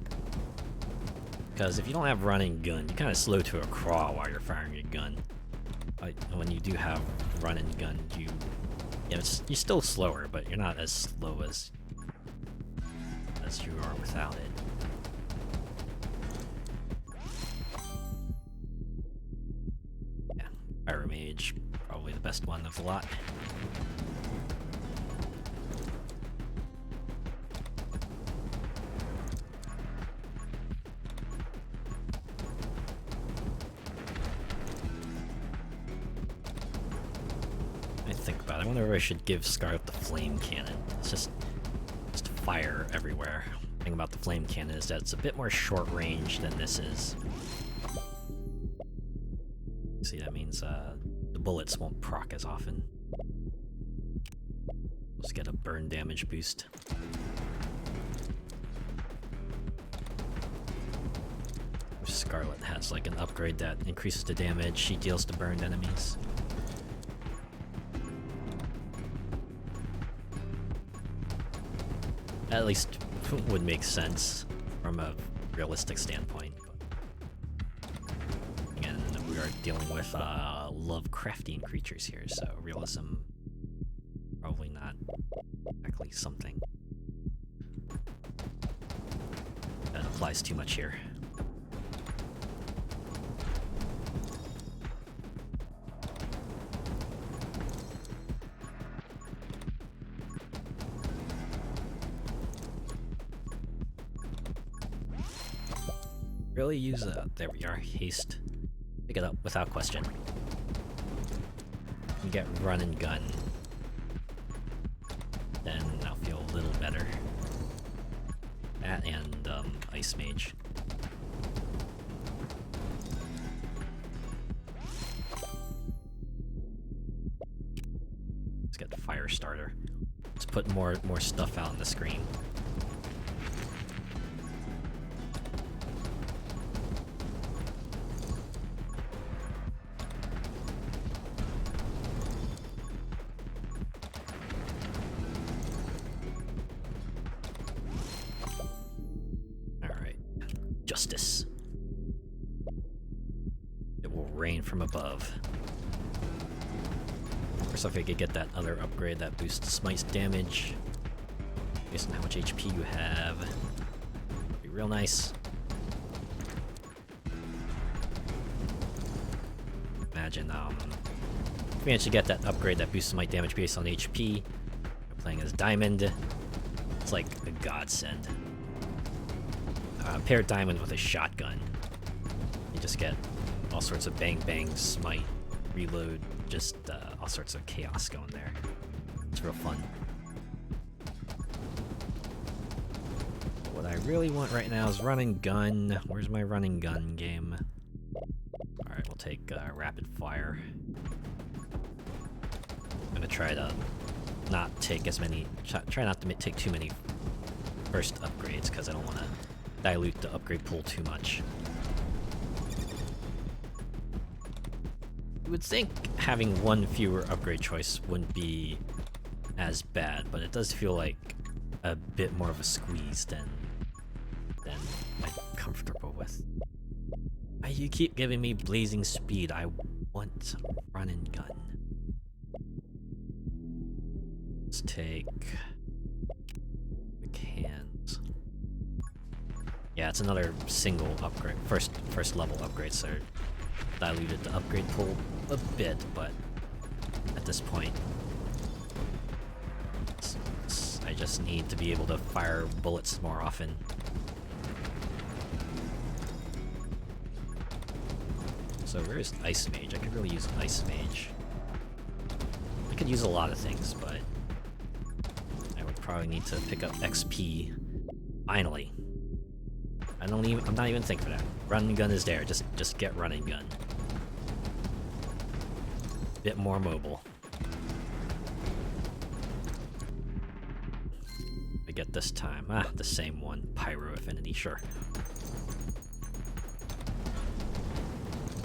Because if you don't have run and gun, you kind of slow to a crawl while you're firing your gun. When you do have run and gun, you're still slower, but you're not as slow as you are without it. Yeah, Pyro Mage, probably the best one of the lot. I wonder if I should give Scarlet the flame cannon. It's just fire everywhere. The thing about the flame cannon is that it's a bit more short range than this is. See, that means the bullets won't proc as often. Let's get a burn damage boost. Scarlet has like an upgrade that increases the damage she deals to burned enemies. At least would make sense from a realistic standpoint. Again, we are dealing with Lovecraftian creatures here, so realism probably not exactly something that applies too much here. Really use there we are, haste. Pick it up without question. And get run and gun. Then I'll feel a little better. That and Ice Mage. Let's get the Fire Starter. Let's put more stuff out on the screen. Justice. It will rain from above. First off, I could get that other upgrade that boosts Smite's damage based on how much HP you have. Be real nice. Imagine, if we manage to get that upgrade that boosts Smite damage based on HP, we're playing as Diamond, it's like a godsend. Pair Diamond with a shotgun. You just get all sorts of bang bang, smite, reload, just all sorts of chaos going there. It's real fun. What I really want right now is run and gun. Where's my run and gun game? Alright, we'll take rapid fire. I'm gonna try to not take as many, try not to take too many first upgrades, because I don't want to dilute the upgrade pool too much. You would think having one fewer upgrade choice wouldn't be as bad, but it does feel like a bit more of a squeeze than I'm comfortable with. You keep giving me blazing speed. I want run and gun. Let's take quick hands. Yeah, it's another single upgrade, first level upgrade, so diluted the upgrade pool a bit, but at this point, I just need to be able to fire bullets more often. So where's Ice Mage? I could really use Ice Mage. I could use a lot of things, but I would probably need to pick up XP. Finally. I'm not even thinking of that. Run and gun is there. Just get run and gun. Bit more mobile. I get this time. The same one. Pyro Affinity, sure.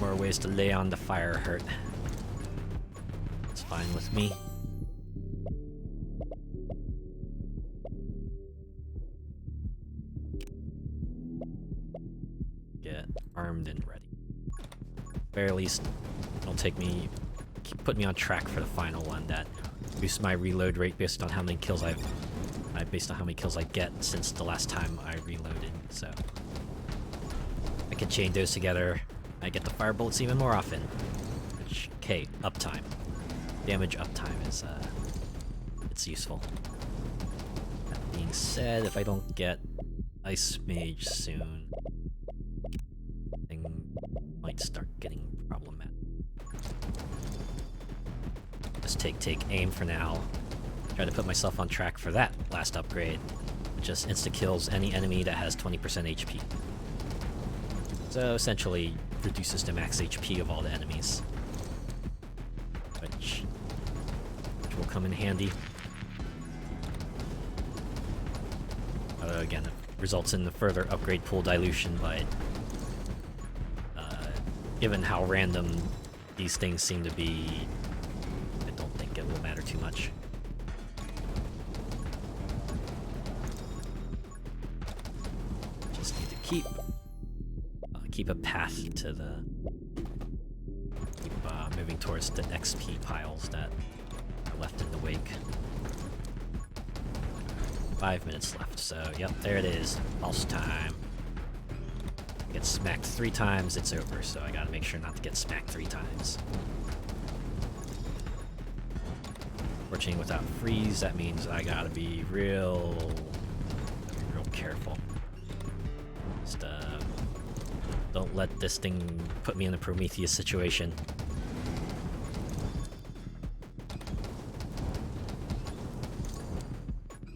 More ways to lay on the fire hurt. It's fine with me. Get armed and ready. Very least, it'll put me on track for the final one that boosts my reload rate based on how many kills I get since the last time I reloaded. So I can chain those together. I get the fire bullets even more often. Which, okay, uptime. Damage uptime is it's useful. That being said, if I don't get Ice Mage soon, thing might start getting problematic. Just take aim for now. Try to put myself on track for that last upgrade. It just insta-kills any enemy that has 20% HP. So essentially reduces the max HP of all the enemies. Which will come in handy. Again, it results in the further upgrade pool dilution, but given how random these things seem to be, I don't think it will matter too much. Just need to keep a path to the keep moving towards the XP piles that are left in the wake. 5 minutes left, so yep, there it is. Pulse time. Get smacked 3 times, it's over, so I gotta make sure not to get smacked 3 times. Fortunately, without freeze, that means I gotta be real careful. Just don't let this thing put me in a Prometheus situation.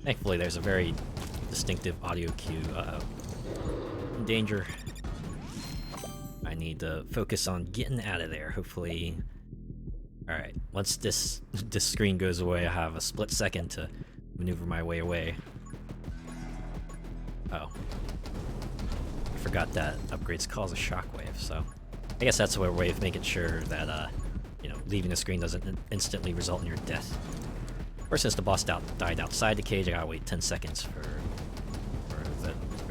Thankfully, there's a very distinctive audio cue. In danger. I need to focus on getting out of there, hopefully. Alright, once this screen goes away, I have a split second to maneuver my way away. Oh. I forgot that upgrades cause a shockwave, so I guess that's a way of making sure that, you know, leaving the screen doesn't instantly result in your death. Of course, since the boss died outside the cage, I gotta wait 10 seconds for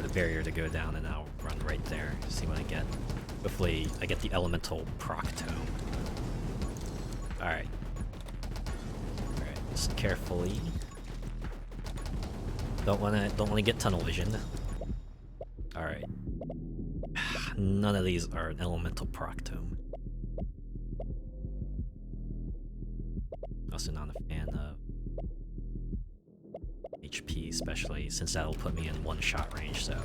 the barrier to go down, and I'll run right there, see what I get. Hopefully, I get the elemental proc tome. Alright. Alright, just carefully. Don't wanna get tunnel vision. Alright. None of these are an elemental proc tome. Also not a fan of HP, especially since that'll put me in one-shot range, so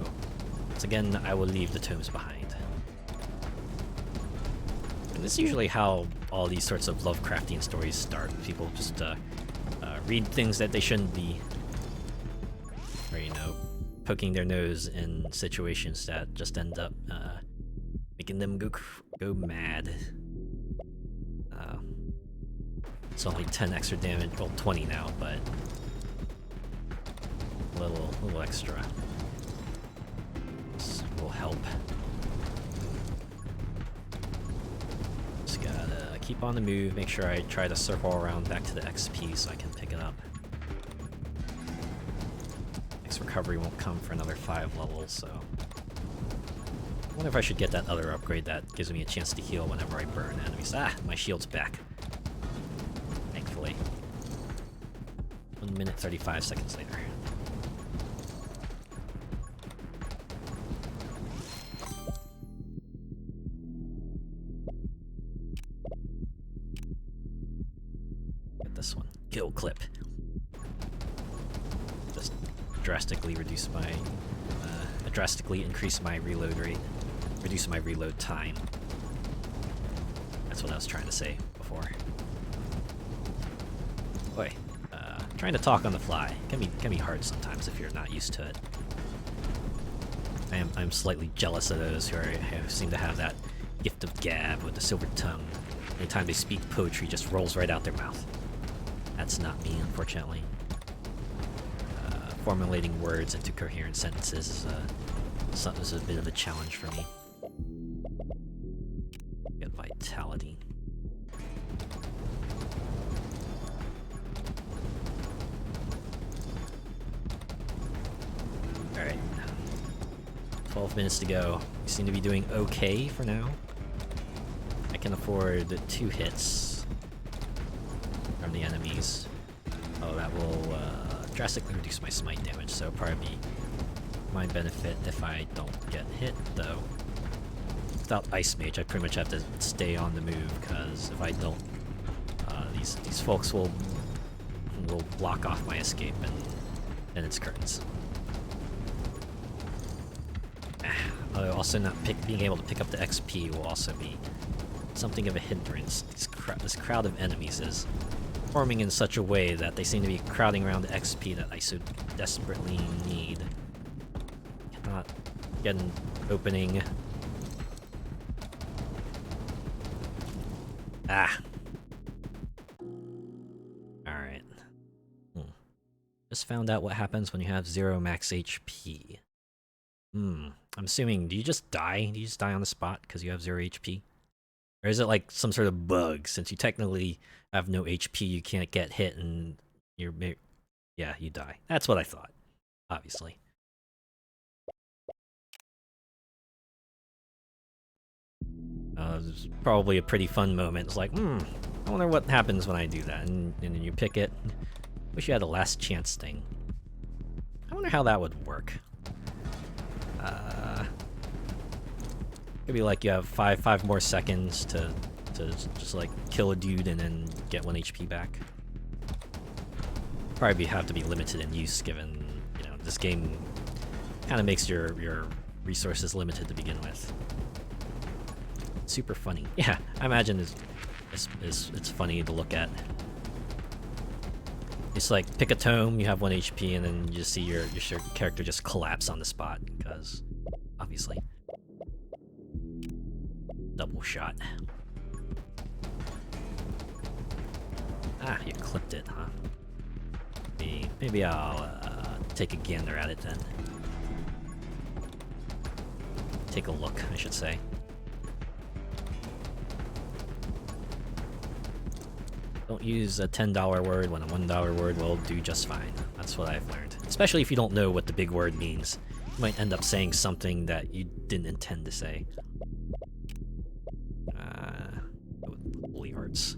once again, I will leave the tomes behind. And this is usually how all these sorts of Lovecraftian stories start. People just read things that they shouldn't be, or, you know, poking their nose in situations that just end up making them go mad. It's only 10 extra damage, well 20 now, but a little extra. This will help. Just gotta keep on the move, make sure I try to circle around back to the XP so I can pick it up. Next recovery won't come for another 5 levels, so I wonder if I should get that other upgrade that gives me a chance to heal whenever I burn enemies. Ah, my shield's back. Thankfully. 1 minute 35 seconds later. Get this one. Kill clip. Just drastically reduce my, drastically increase my reload rate. Reduce my reload time. That's what I was trying to say before. Boy, trying to talk on the fly can be hard sometimes if you're not used to it. I'm slightly jealous of those who seem to have that gift of gab with the silver tongue. Anytime they speak poetry, just rolls right out their mouth. That's not me, unfortunately. Formulating words into coherent sentences is a bit of a challenge for me. Get vitality. Alright. 12 minutes to go. We seem to be doing okay for now. I can afford 2 hits from the enemies. Oh, that will drastically reduce my smite damage, so it'll probably be my benefit if I don't get hit, though. Without Ice Mage, I pretty much have to stay on the move, because if I don't, these folks will block off my escape, and then it's curtains. Also, not being able to pick up the XP will also be something of a hindrance. This crowd of enemies is forming in such a way that they seem to be crowding around the XP that I so desperately need. Cannot get an opening. Ah. Alright. Just found out what happens when you have 0 max HP. I'm assuming, do you just die? Do you just die on the spot because you have 0 HP? Or is it like some sort of bug? Since you technically have no HP, you can't get hit and you're... Yeah, you die. That's what I thought, obviously. It's probably a pretty fun moment. It's like, I wonder what happens when I do that. And then you pick it. Wish you had a last chance thing. I wonder how that would work. Maybe like you have five more seconds to just like kill a dude and then get 1 HP back. Probably have to be limited in use, given this game kind of makes your resources limited to begin with. Super funny. Yeah, I imagine it's funny to look at. It's like pick a tome, you have 1 HP, and then you just see your character just collapse on the spot because obviously. Double shot. Ah, you clipped it, huh? Maybe I'll take a gander at it then. Take a look, I should say. Don't use a $10 word when a $1 word will do just fine. That's what I've learned. Especially if you don't know what the big word means. You might end up saying something that you didn't intend to say. Holy hearts.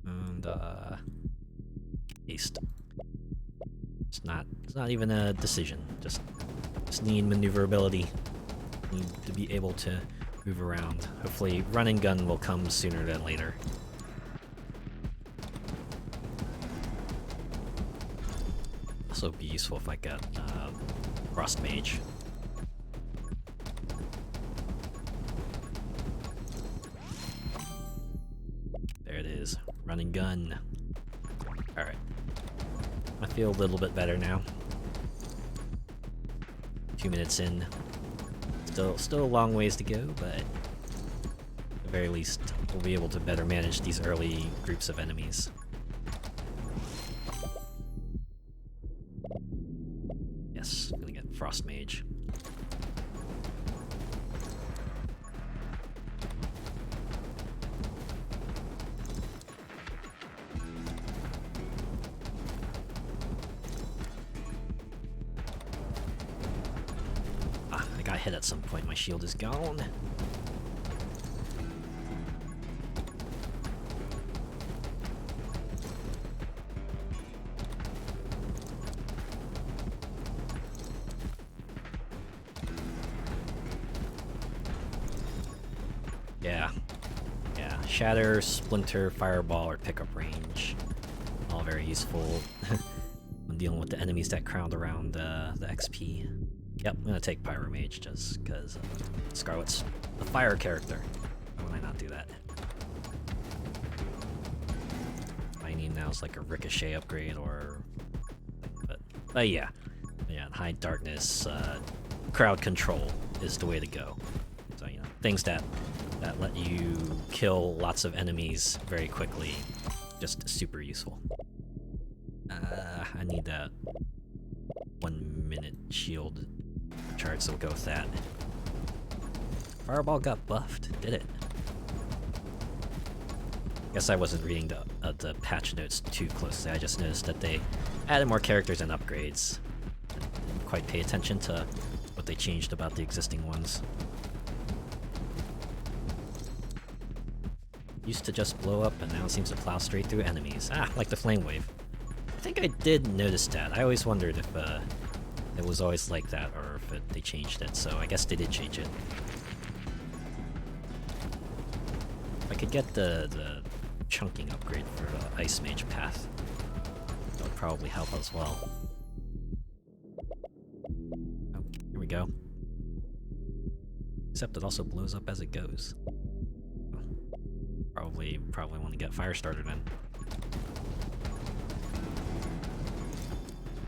And haste. It's not even a decision. Just need maneuverability. Need to be able to move around. Hopefully run and gun will come sooner than later. Also be useful if I got Frost Mage. There it is. Run and gun. Alright. I feel a little bit better now. 2 minutes in. Still a long ways to go, but at the very least, we'll be able to better manage these early groups of enemies. Yes, I'm gonna get Frost Mage. Hit at some point, my shield is gone. Yeah. Shatter, Splinter, Fireball, or Pickup Range. All very useful when dealing with the enemies that crowd around the XP. Yep, I'm gonna take Pyro Mage just because Scarlet's the fire character. Why would I not do that? All I need now is like a Ricochet upgrade or... But yeah, high darkness, crowd control is the way to go. So, things that let you kill lots of enemies very quickly, just super useful. I need that 1 minute shield charge, so we'll go with that. Fireball got buffed, did it? Guess I wasn't reading the patch notes too closely. I just noticed that they added more characters and upgrades. I didn't quite pay attention to what they changed about the existing ones. Used to just blow up, and now it seems to plow straight through enemies. Ah, like the Flame Wave. I think I did notice that. I always wondered if it was always like that, or if they changed it, so I guess they did change it. If I could get the chunking upgrade for the Ice Mage path, that would probably help as well. Oh, here we go. Except it also blows up as it goes. Probably want to get Firestarter then.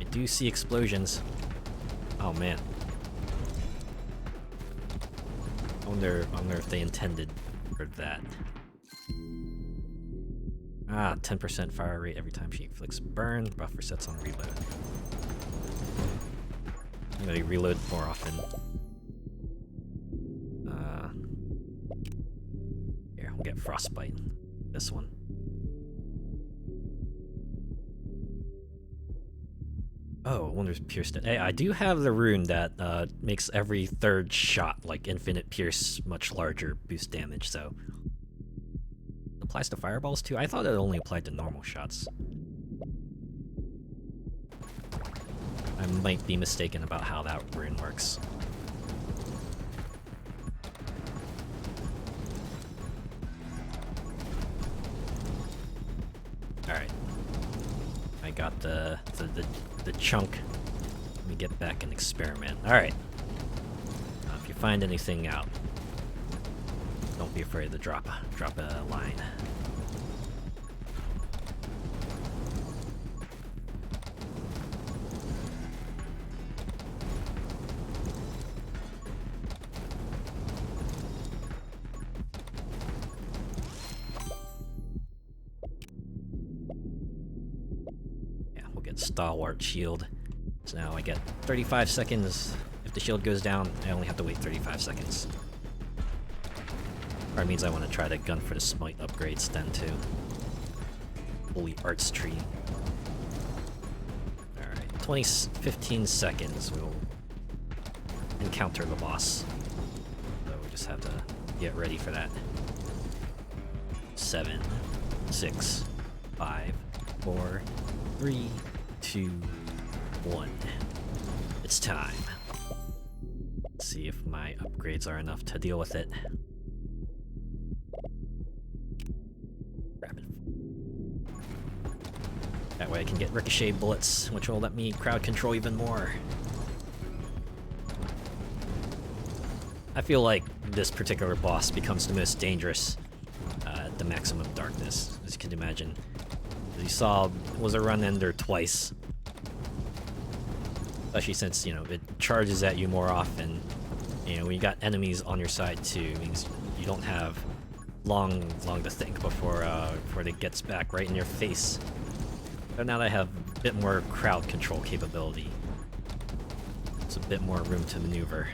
I do see explosions. Oh man. I wonder if they intended for that. Ah, 10% fire rate every time she inflicts burn. Buffer sets on reload. I'm gonna reload more often. Here, we'll get frostbite. This one. Oh, Wonders Pierced it. Hey, I do have the rune that makes every third shot, like Infinite Pierce, much larger boost damage, so... It applies to fireballs too? I thought it only applied to normal shots. I might be mistaken about how that rune works. Alright. I got the chunk. Let me get back and experiment. Alright. If you find anything out, don't be afraid to drop a line. Stalwart shield. So now I get 35 seconds. If the shield goes down, I only have to wait 35 seconds. Or it means I want to try to gun for the smite upgrades then too. Holy Arts Tree. Alright, 15 seconds we'll encounter the boss. So we just have to get ready for that. 7, 6, 5, 4, 3, 2, 1. It's time. Let's see if my upgrades are enough to deal with it. Rapid. That way I can get ricochet bullets, which will let me crowd control even more. I feel like this particular boss becomes the most dangerous at the maximum darkness, as you can imagine. As you saw, it was a run ender twice. Especially since, you know, it charges at you more often. You know, when you got enemies on your side too, it means you don't have long to think before it gets back right in your face. But now that I have a bit more crowd control capability, it's a bit more room to maneuver.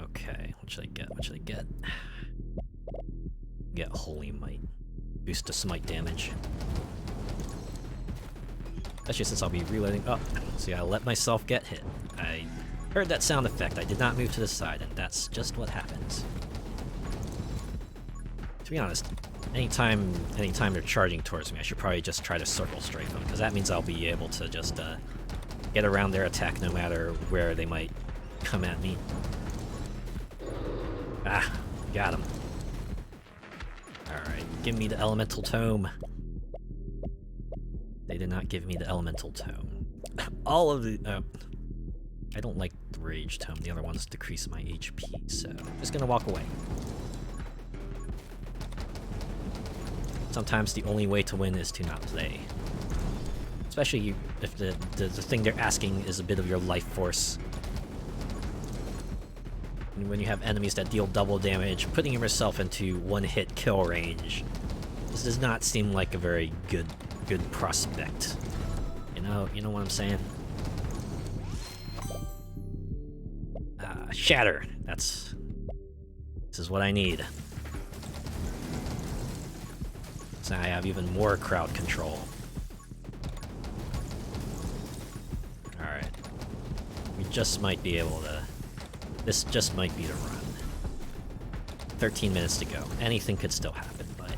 Okay, what should I get? What should I get? Get Holy Might. Boost to smite damage. Especially since I'll be reloading. Oh, see, I let myself get hit. I heard that sound effect. I did not move to the side, and that's just what happens. To be honest, anytime they're charging towards me, I should probably just try to circle strafe them, because that means I'll be able to just get around their attack no matter where they might come at me. Ah, got him. Alright, give me the elemental tome. They did not give me the elemental tome. All of the... I don't like the rage tome. The other ones decrease my HP, so I'm just gonna walk away. Sometimes the only way to win is to not play. Especially if the thing they're asking is a bit of your life force. And when you have enemies that deal double damage, putting yourself into one-hit kill range, this does not seem like a very good prospect. You know what I'm saying? Shatter. This is what I need. So I have even more crowd control. Alright. We just might be able to... This just might be the run. 13 minutes to go. Anything could still happen, but...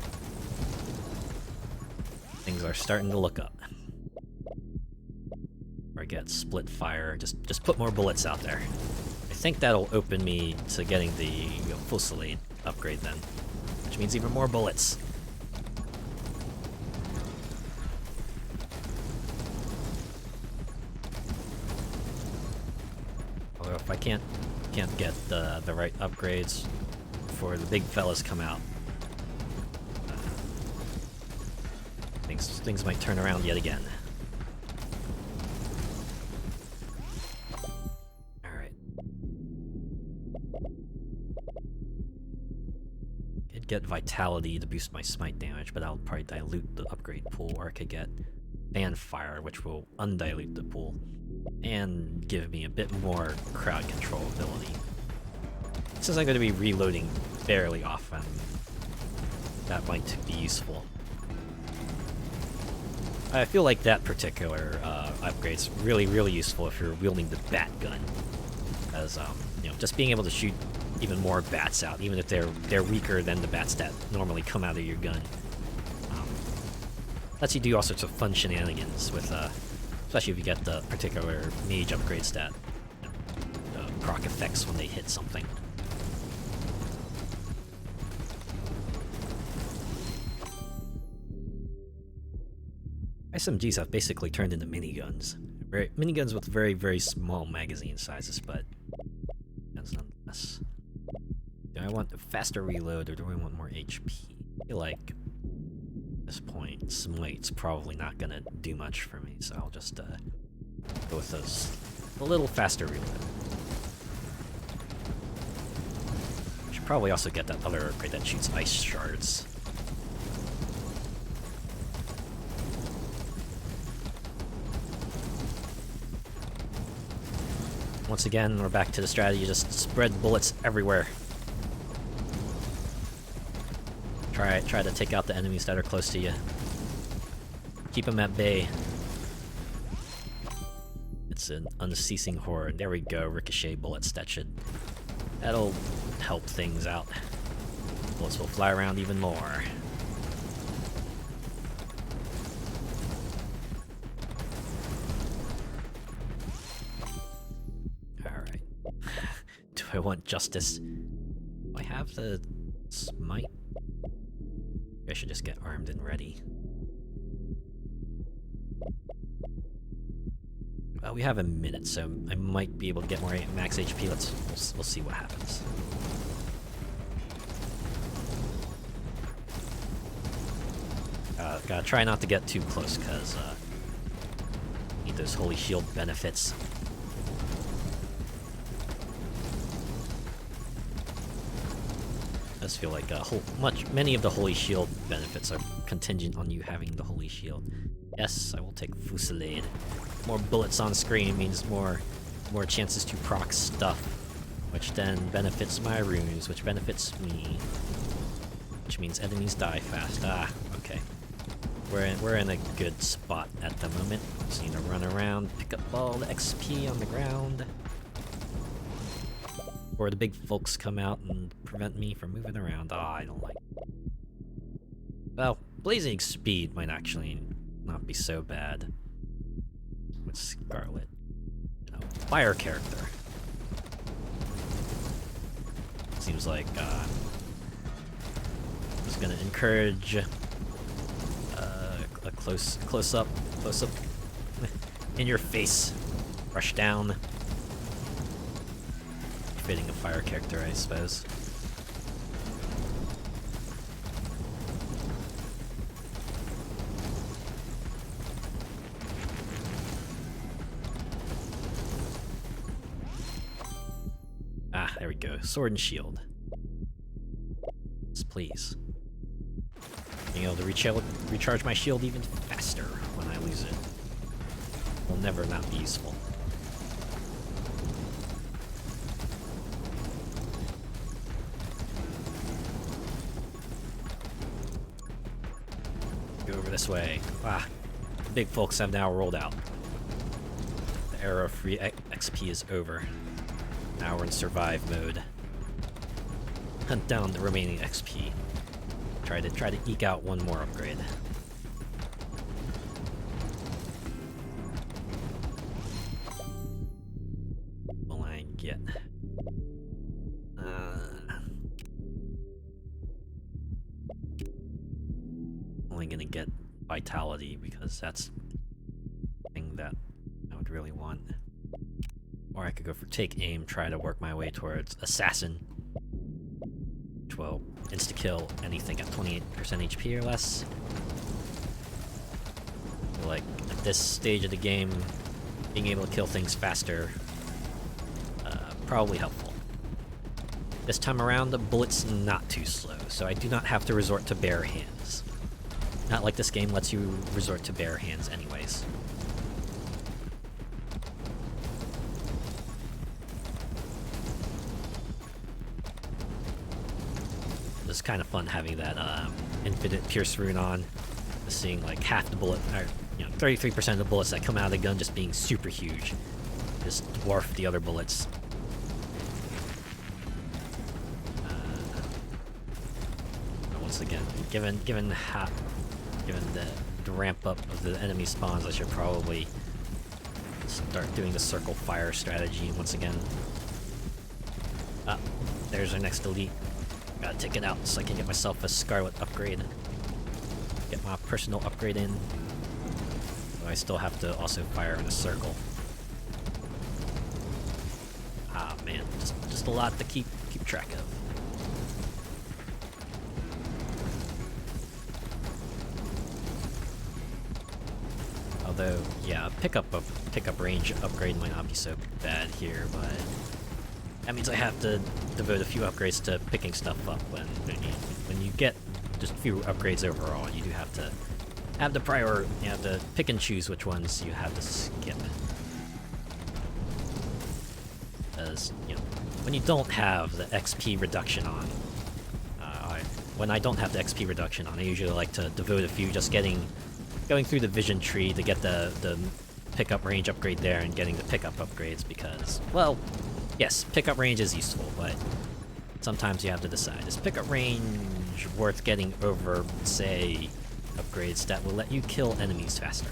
Things are starting to look up. Or get split fire. Just put more bullets out there. I think that'll open me to getting the Fusillade upgrade then. Which means even more bullets. Although if I can't get the right upgrades before the big fellas come out, things might turn around yet again. Alright. get vitality to boost my smite damage, but that'll probably dilute the upgrade pool, or I could get fan fire, which will undilute the pool and give me a bit more crowd control ability. Since I'm going to be reloading fairly often, that might be useful. I feel like that particular upgrade's really useful if you're wielding the bat gun, as you know, just being able to shoot even more bats out, even if they're weaker than the bats that normally come out of your gun. Lets you do all sorts of fun shenanigans with, especially if you get the particular mage upgrade stat, the proc effects when they hit something. SMGs have basically turned into miniguns. Miniguns with very small magazine sizes, but that's nonetheless. Do I want a faster reload or do I want more HP? I feel like at this point, Smite's probably not gonna do much for me, so I'll just go with those a little faster reload. Should probably also get that other upgrade that shoots ice shards. Once again, we're back to the strategy, just spread bullets everywhere. Try to take out the enemies that are close to you. Keep them at bay. It's an unceasing horde. There we go, ricochet bullets. That'll help things out. Bullets will fly around even more. Alright. Do I want justice? Do I have the smite? I should just get armed and ready. Well, we have a minute, so I might be able to get more max HP. We'll see what happens. Gotta try not to get too close, because need those holy shield benefits. I just feel like many of the holy shield benefits are contingent on you having the holy shield. Yes, I will take fusillade. More bullets on screen means more chances to proc stuff, which then benefits my runes, which benefits me, which means enemies die fast. Ah, okay. We're in a good spot at the moment. Just need to run around, pick up all the XP on the ground, or the big folks come out and prevent me from moving around. Ah, I don't like it. Well, blazing speed might actually not be so bad with Scarlet. You know, fire character. Seems like it's gonna encourage a close up in your face rush down. Fitting a fire character, I suppose. Ah, there we go. Sword and shield. Yes, please. Being able to recharge my shield even faster when I lose it will never not be useful. Over this way. Ah, the big folks have now rolled out. The era of free XP is over. Now we're in survive mode. Hunt down the remaining XP. Try to eke out one more upgrade. What will I get? Only gonna get vitality because that's the thing that I would really want. Or I could go for take aim, try to work my way towards assassin, which will insta-kill anything at 28% HP or less. I feel like at this stage of the game, being able to kill things faster, probably helpful. This time around, the bullet's not too slow, so I do not have to resort to bare hands. Not like this game lets you resort to bare hands anyways. It's kind of fun having that infinite pierce rune on, just seeing like half the bullet, or 33% of the bullets that come out of the gun just being super huge, just dwarf the other bullets. Once again, given the ramp up of the enemy spawns, I should probably start doing the circle fire strategy once again. Ah, there's our next elite. Gotta take it out so I can get myself a Scarlet upgrade. Get my personal upgrade in. So I still have to also fire in a circle. Ah man, just a lot to keep track of. Although, yeah, pickup range upgrade might not be so bad here, but that means I have to devote a few upgrades to picking stuff up. When you get just a few upgrades overall, you do have to have the you have to pick and choose which ones you have to skip. Because, when you don't have the XP reduction on, when I don't have the XP reduction on, I usually like to devote a few just going through the vision tree to get the pickup range upgrade there and getting the pickup upgrades because, well, yes, pickup range is useful, but sometimes you have to decide, is pickup range worth getting over, say, upgrades that will let you kill enemies faster?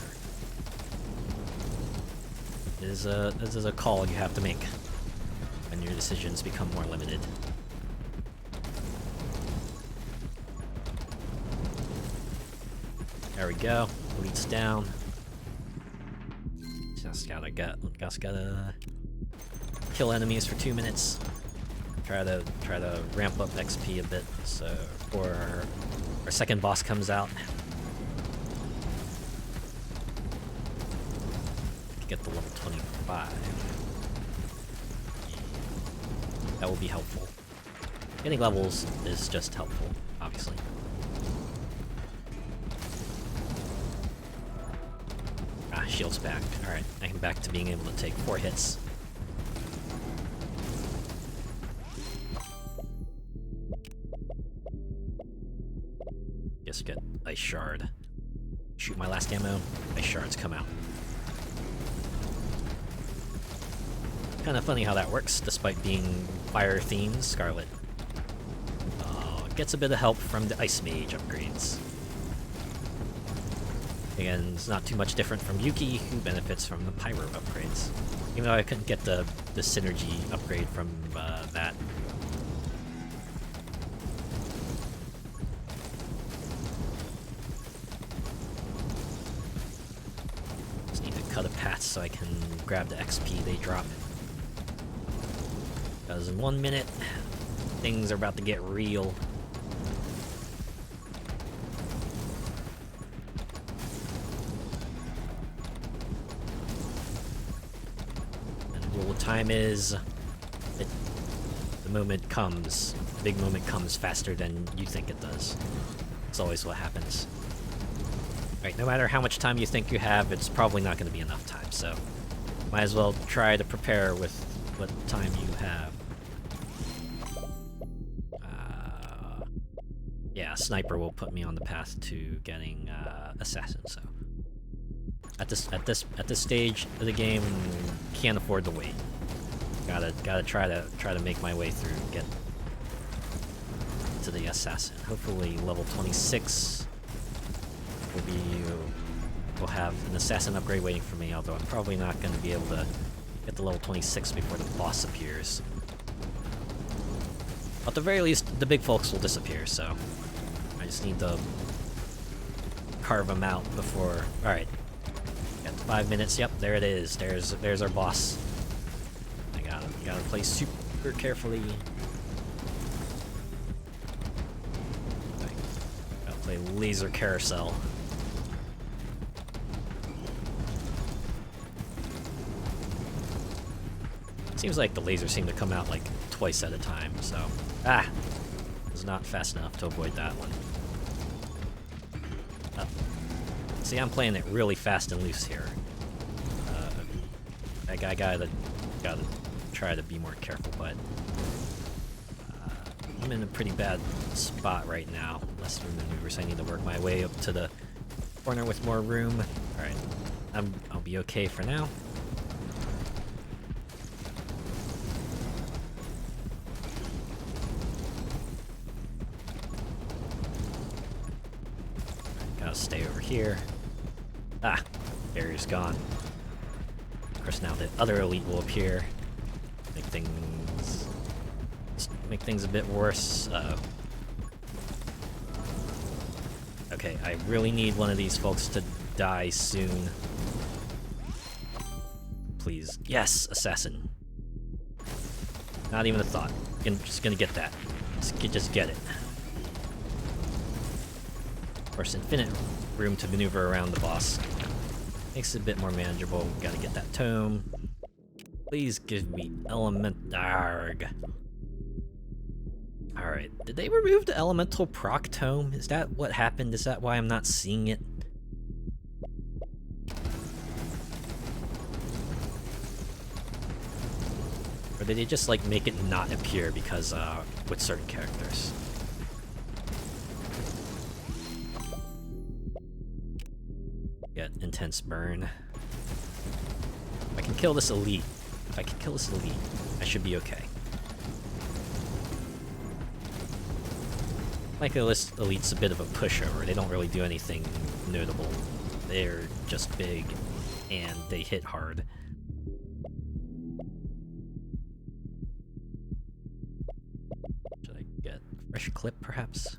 This is a call you have to make when your decisions become more limited. There we go. Leads down. Just gotta kill enemies for 2 minutes. Try to ramp up XP a bit. So before our second boss comes out, get the level 25. That will be helpful. Getting levels is just helpful, obviously. Shield's back. Alright, I am back to being able to take 4 hits. Just get Ice Shard. Shoot my last ammo, Ice Shards come out. Kinda funny how that works, despite being fire themed. Scarlet gets a bit of help from the Ice Mage upgrades. Again, it's not too much different from Yuki, who benefits from the Pyro upgrades. Even though I couldn't get the synergy upgrade from that. Just need to cut a path so I can grab the XP they drop. Because in 1 minute, things are about to get real. Time is the moment comes. The big moment comes faster than you think it does. It's always what happens. Right, no matter how much time you think you have, it's probably not going to be enough time, so might as well try to prepare with what time you have. Yeah, Sniper will put me on the path to getting Assassin, so at this stage of the game, can't afford to wait. Gotta try to make my way through, get to the Assassin. Hopefully level 26 will have an Assassin upgrade waiting for me, although I'm probably not going to be able to get to level 26 before the boss appears. At the very least, the big folks will disappear, so I just need to carve them out before. Alright. Got 5 minutes. Yep, there it is. There's our boss. I gotta play super carefully. Gotta play laser carousel. Seems like the lasers seem to come out like twice at a time, so... Ah! Was not fast enough to avoid that one. See, I'm playing it really fast and loose here. I gotta try to be more careful, but... I'm in a pretty bad spot right now. Less room maneuvers. I need to work my way up to the corner with more room. Alright. I'll be okay for now. Gotta stay over here. Ah! Barrier's gone. Of course, now the other elite will appear. Make things a bit worse. Uh-oh. Okay, I really need one of these folks to die soon. Please. Yes! Assassin. Not even a thought. Just gonna get that. Just get it. Of course, infinite room to maneuver around the boss. Makes it a bit more manageable. Gotta get that tome. Please give me element. Arg. Alright, did they remove the elemental proc tome? Is that what happened? Is that why I'm not seeing it? Or did they just like make it not appear because with certain characters? Get intense burn. If I can kill this elite, I should be okay. Like this elite's a bit of a pushover. They don't really do anything notable. They're just big and they hit hard. Should I get a fresh clip perhaps?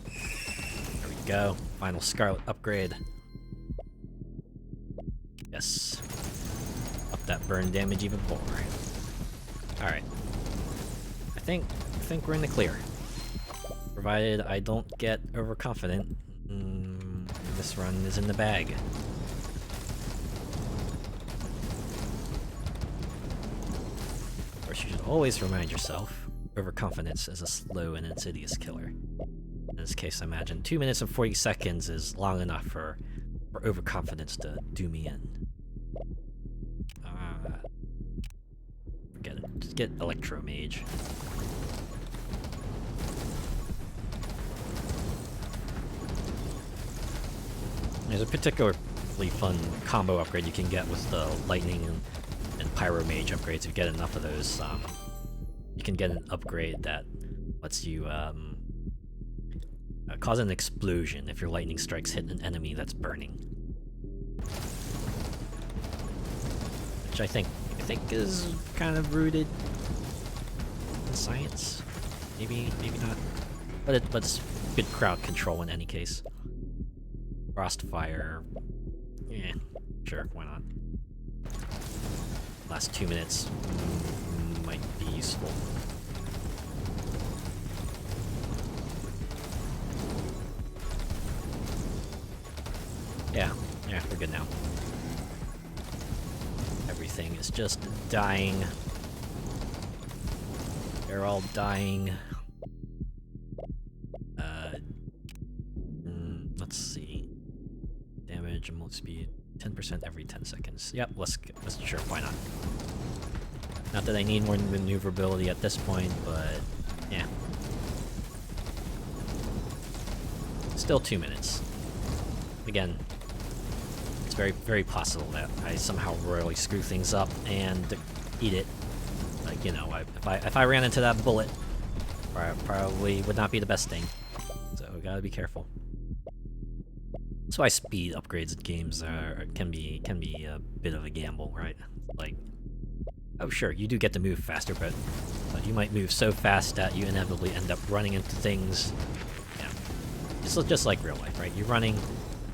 There we go. Final Scarlet upgrade. Yes. Up that burn damage even more. Alright. I think we're in the clear. Provided I don't get overconfident. This run is in the bag. Of course, you should always remind yourself, overconfidence is a slow and insidious killer. In this case, I imagine 2 minutes and 40 seconds is long enough for overconfidence to do me in. Forget it. Just get Electro Mage. There's a particularly fun combo upgrade you can get with the Lightning and Pyro Mage upgrades. If you get enough of those, you can get an upgrade that lets you cause an explosion if your lightning strikes hit an enemy that's burning. Which I think is kind of rooted in science. Maybe not. But it's good crowd control in any case. Frostfire. Yeah, sure, why not? Last 2 minutes might be useful. Yeah, we're good now. Everything is just dying. They're all dying. Let's see. Damage and move speed. 10% every 10 seconds. Yep, let's sure, why not? Not that I need more maneuverability at this point, but yeah. Still 2 minutes. Again, it's very, very possible that I somehow royally screw things up and eat it. Like, you know, if I ran into that bullet, probably would not be the best thing. So we gotta be careful. That's why speed upgrades in games can be a bit of a gamble, right? Like, oh sure, you do get to move faster, but you might move so fast that you inevitably end up running into things. Yeah, just like real life, right? You're running,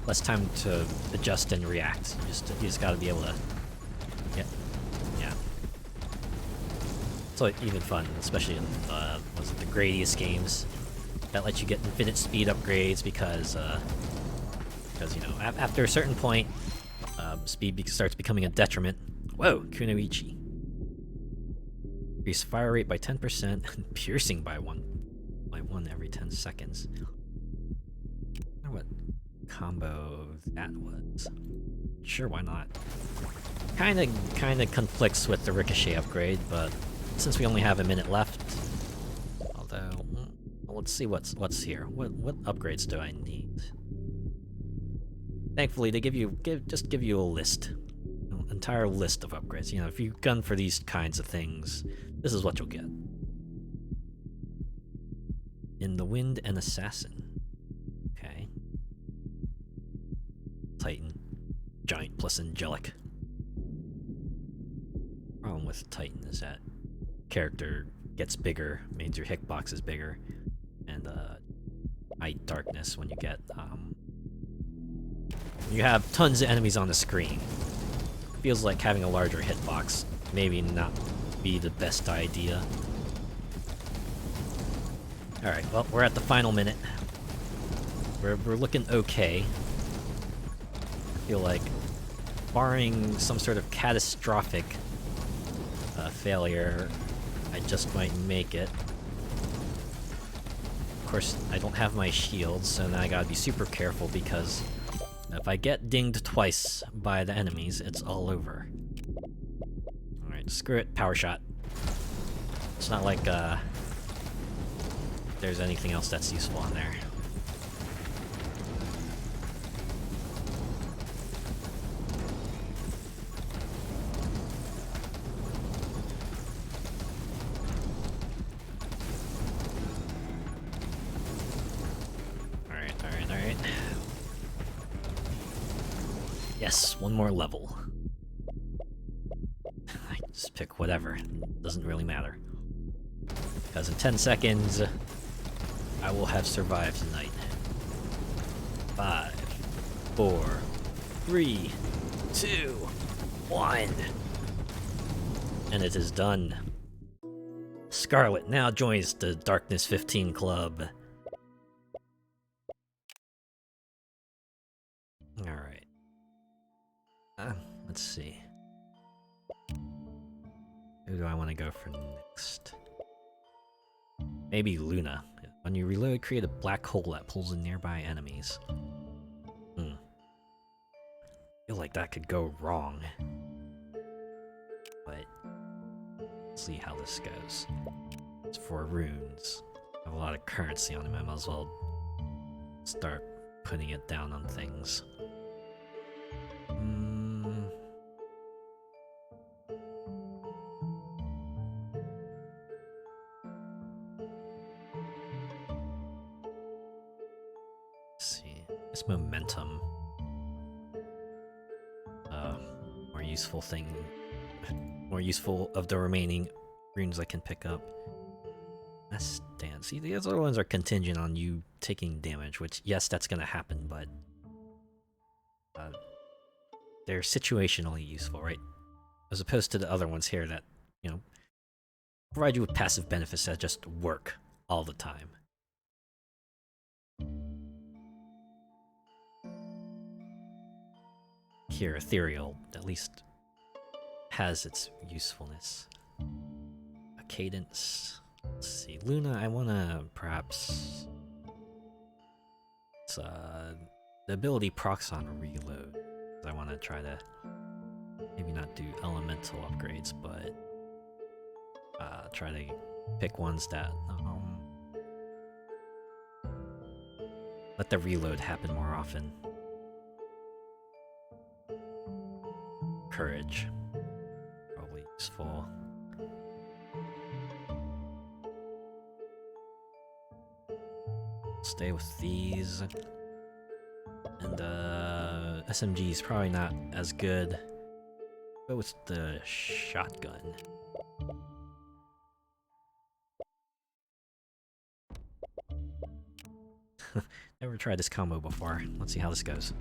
less time to adjust and react. You just gotta be able to. Yeah. It's like even fun, especially in was it the Gradius games. that lets you get infinite speed upgrades because you know, after a certain point, speed starts becoming a detriment. Whoa, Kunoichi. Increase fire rate by 10% and piercing by one every 10 seconds. I wonder what combo that was. Sure, why not? Kinda conflicts with the ricochet upgrade, but since we only have a minute left, although well, let's see what's here. What upgrades do I need? Thankfully, they give you a list, an entire list of upgrades. You know, if you gun for these kinds of things, this is what you'll get. In the Wind and Assassin. Okay. Titan. Giant plus angelic. Problem with Titan is that character gets bigger, means your hitbox is bigger, and height darkness when you get you have tons of enemies on the screen. Feels like having a larger hitbox maybe not be the best idea. Alright, well, we're at the final minute. We're looking okay. I feel like, barring some sort of catastrophic failure, I just might make it. Of course, I don't have my shield, so now I gotta be super careful because if I get dinged twice by the enemies, it's all over. Alright, screw it, power shot. It's not like there's anything else that's useful on there. Alright. Yes, one more level. I just pick whatever. Doesn't really matter. Because in 10 seconds, I will have survived tonight. 5, 4, 3, 2, 1. And it is done. Scarlet now joins the Darkness 15 Club. Alright. Let's see. Who do I want to go for next? Maybe Luna. When you reload, create a black hole that pulls in nearby enemies. Feel like that could go wrong. But let's see how this goes. It's 4 runes. I have a lot of currency on them. I might as well start putting it down on things. This momentum. More useful thing. More useful of the remaining runes I can pick up. That's dance. See, the other ones are contingent on you taking damage, which, yes, that's gonna happen, but they're situationally useful, right? As opposed to the other ones here that, you know, provide you with passive benefits that just work all the time. Here, Ethereal at least has its usefulness. A cadence. Let's see, Luna, I wanna perhaps... It's, the ability procs on reload. I wanna try to maybe not do elemental upgrades, but try to pick ones that let the reload happen more often. Courage. Probably useful. Stay with these. And SMG is probably not as good. Go with the shotgun. Never tried this combo before. Let's see how this goes.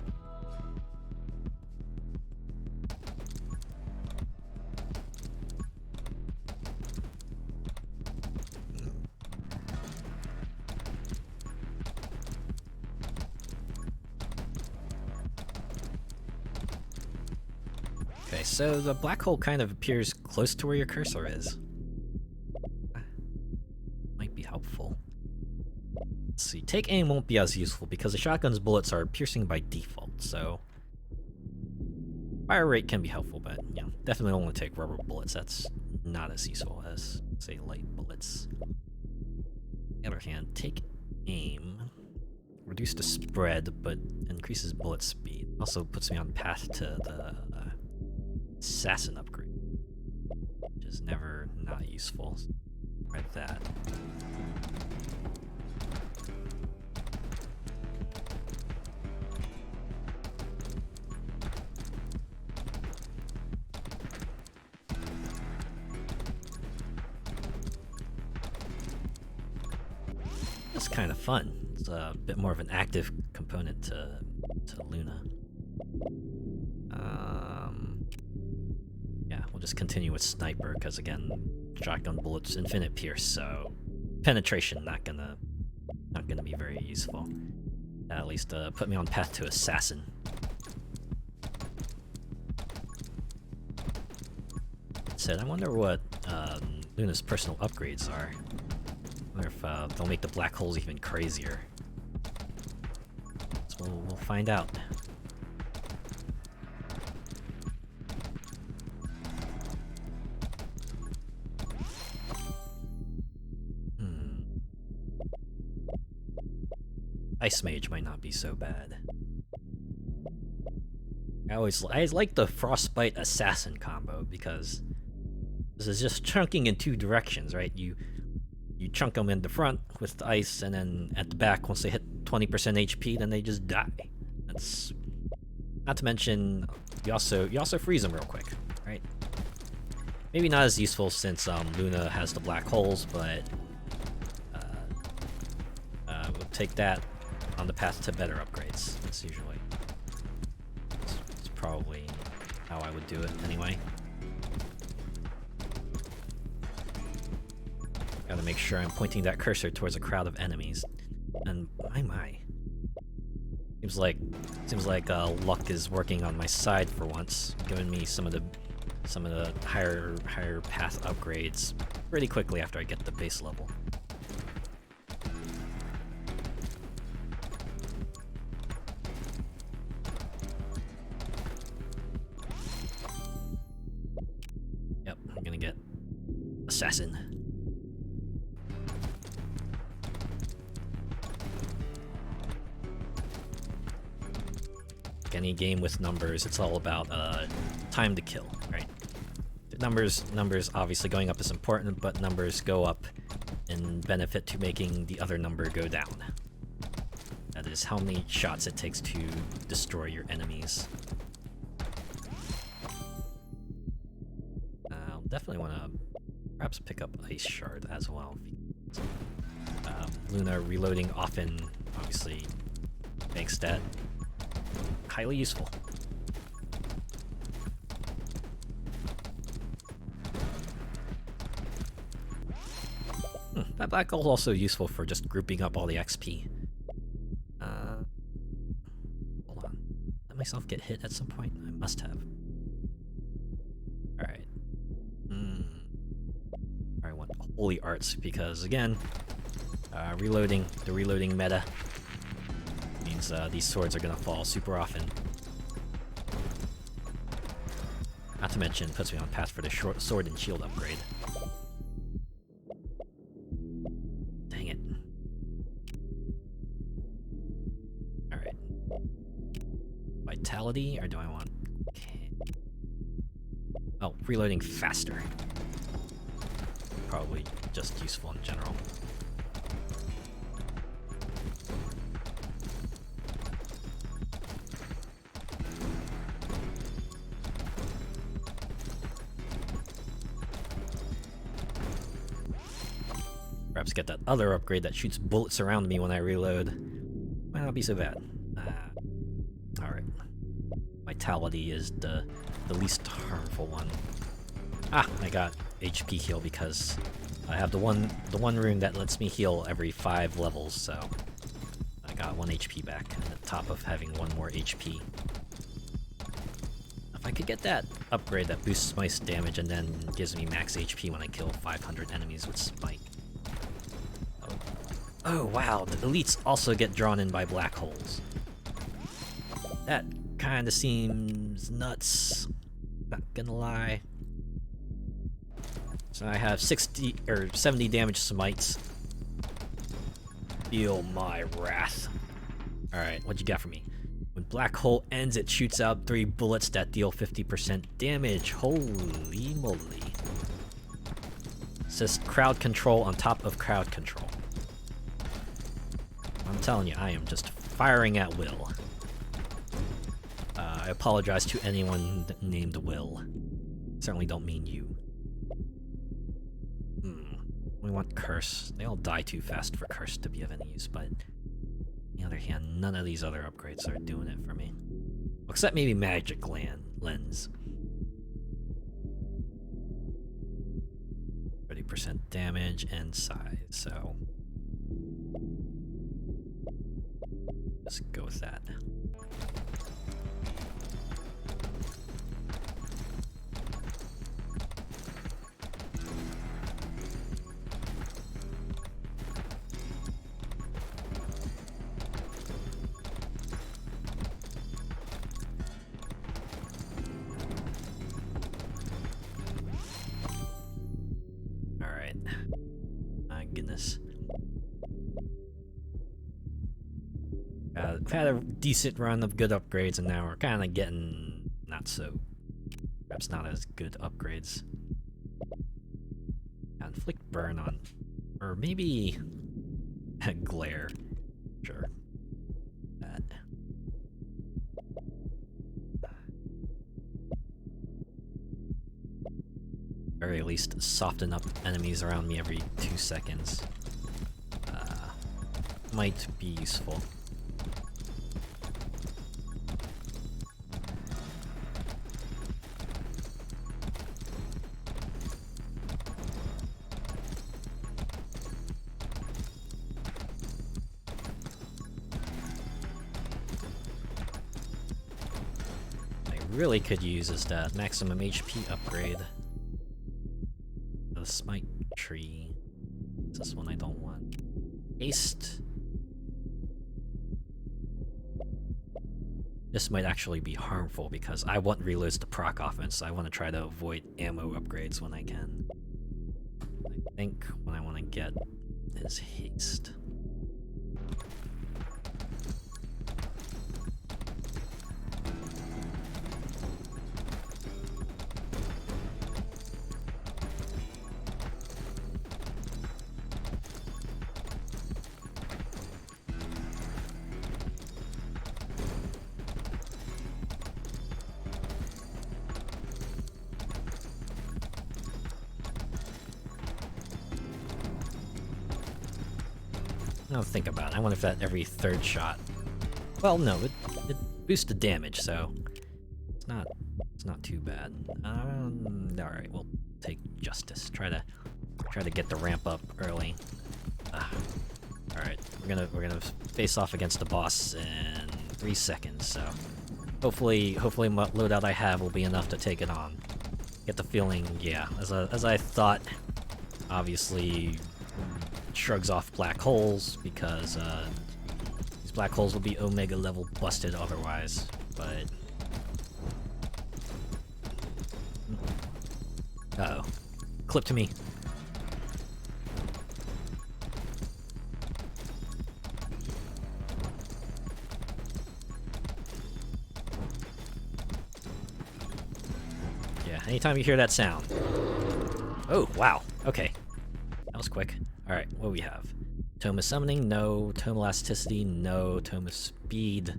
so the black hole kind of appears close to where your cursor is. Might be helpful. Let's see, take aim won't be as useful because the shotgun's bullets are piercing by default, so fire rate can be helpful, but you know, definitely don't want to take rubber bullets. That's not as useful as, say, light bullets. On the other hand, take aim. Reduce the spread, but increases bullet speed. Also puts me on path to the assassin upgrade, which is never not useful. Right, that. It's kind of fun. It's a bit more of an active component to Luna. Yeah, we'll just continue with sniper because again, shotgun bullets infinite pierce, so penetration not gonna be very useful. At least put me on path to assassin. That said, I wonder what Luna's personal upgrades are. I wonder if they'll make the black holes even crazier. So we'll find out. Ice Mage might not be so bad. I like the Frostbite Assassin combo because this is just chunking in two directions, right? You chunk them in the front with the ice, and then at the back, once they hit 20% HP, then they just die. That's not to mention you also freeze them real quick, right? Maybe not as useful since Luna has the black holes, but we'll take that on the path to better upgrades. That's usually it's probably how I would do it anyway. Gotta make sure I'm pointing that cursor towards a crowd of enemies. And my. Seems like luck is working on my side for once, giving me some of the higher path upgrades pretty quickly after I get the base level. Yep, I'm gonna get assassin. Any game with numbers, it's all about time to kill, right? Numbers obviously going up is important, but numbers go up in benefit to making the other number go down. That is how many shots it takes to destroy your enemies. I'll definitely want to perhaps pick up Ice Shard as well. Luna reloading often obviously makes that highly useful. That black hole is also useful for just grouping up all the XP. Hold on. Let myself get hit at some point? I must have. Alright. I want Holy Arts because, again, the reloading meta means these swords are gonna fall super often. Not to mention, puts me on path for the short sword and shield upgrade. Dang it. Alright. Vitality, or do I want... Okay. Oh, reloading faster. Probably just useful in general. Perhaps get that other upgrade that shoots bullets around me when I reload. Might not be so bad. Alright. Vitality is the least harmful one. Ah, I got HP heal because I have the one rune that lets me heal every 5 levels, so I got 1 HP back on top of having 1 more HP. I could get that upgrade that boosts Smite's damage and then gives me max HP when I kill 500 enemies with Smite. Oh wow, the elites also get drawn in by black holes. That kinda seems nuts, not gonna lie. So I have 60 or 70 damage Smites. Feel my wrath. Alright, what you got for me? When black hole ends, it shoots out 3 bullets that deal 50% damage. Holy moly. It says crowd control on top of crowd control. I'm telling you, I am just firing at will. I apologize to anyone named Will. Certainly don't mean you. We want Curse. They all die too fast for Curse to be of any use, but on the other hand, none of these other upgrades are doing it for me. Except maybe Magic Lens. 30% damage and size, so let's go with that. Alright. My goodness. We've had a decent run of good upgrades, and now we're kind of getting not so, perhaps not as good upgrades. Inflict burn on, or maybe glare. Sure. That. Or at least soften up enemies around me every 2 seconds. Might be useful. Really could use is that maximum HP upgrade. The Smite tree. This one I don't want. Haste. This might actually be harmful because I want reloads to proc offense, so I want to try to avoid ammo upgrades when I can. I think what I want to get is haste. I'll think about it. I wonder if that every third shot. Well, no, it boosts the damage, so it's not too bad. All right, we'll take Justice. Try to get the ramp up early. All right, we're gonna face off against the boss in 3 seconds. So hopefully what loadout I have will be enough to take it on. Get the feeling, yeah, as I thought. Obviously, shrugs off black holes because these black holes will be Omega level busted otherwise, but uh-oh. Clip to me. Yeah, anytime you hear that sound. Oh, wow. Okay. That was quick. Alright, what do we have? Tome of Summoning, no. Tome Elasticity, no. Tome of Speed.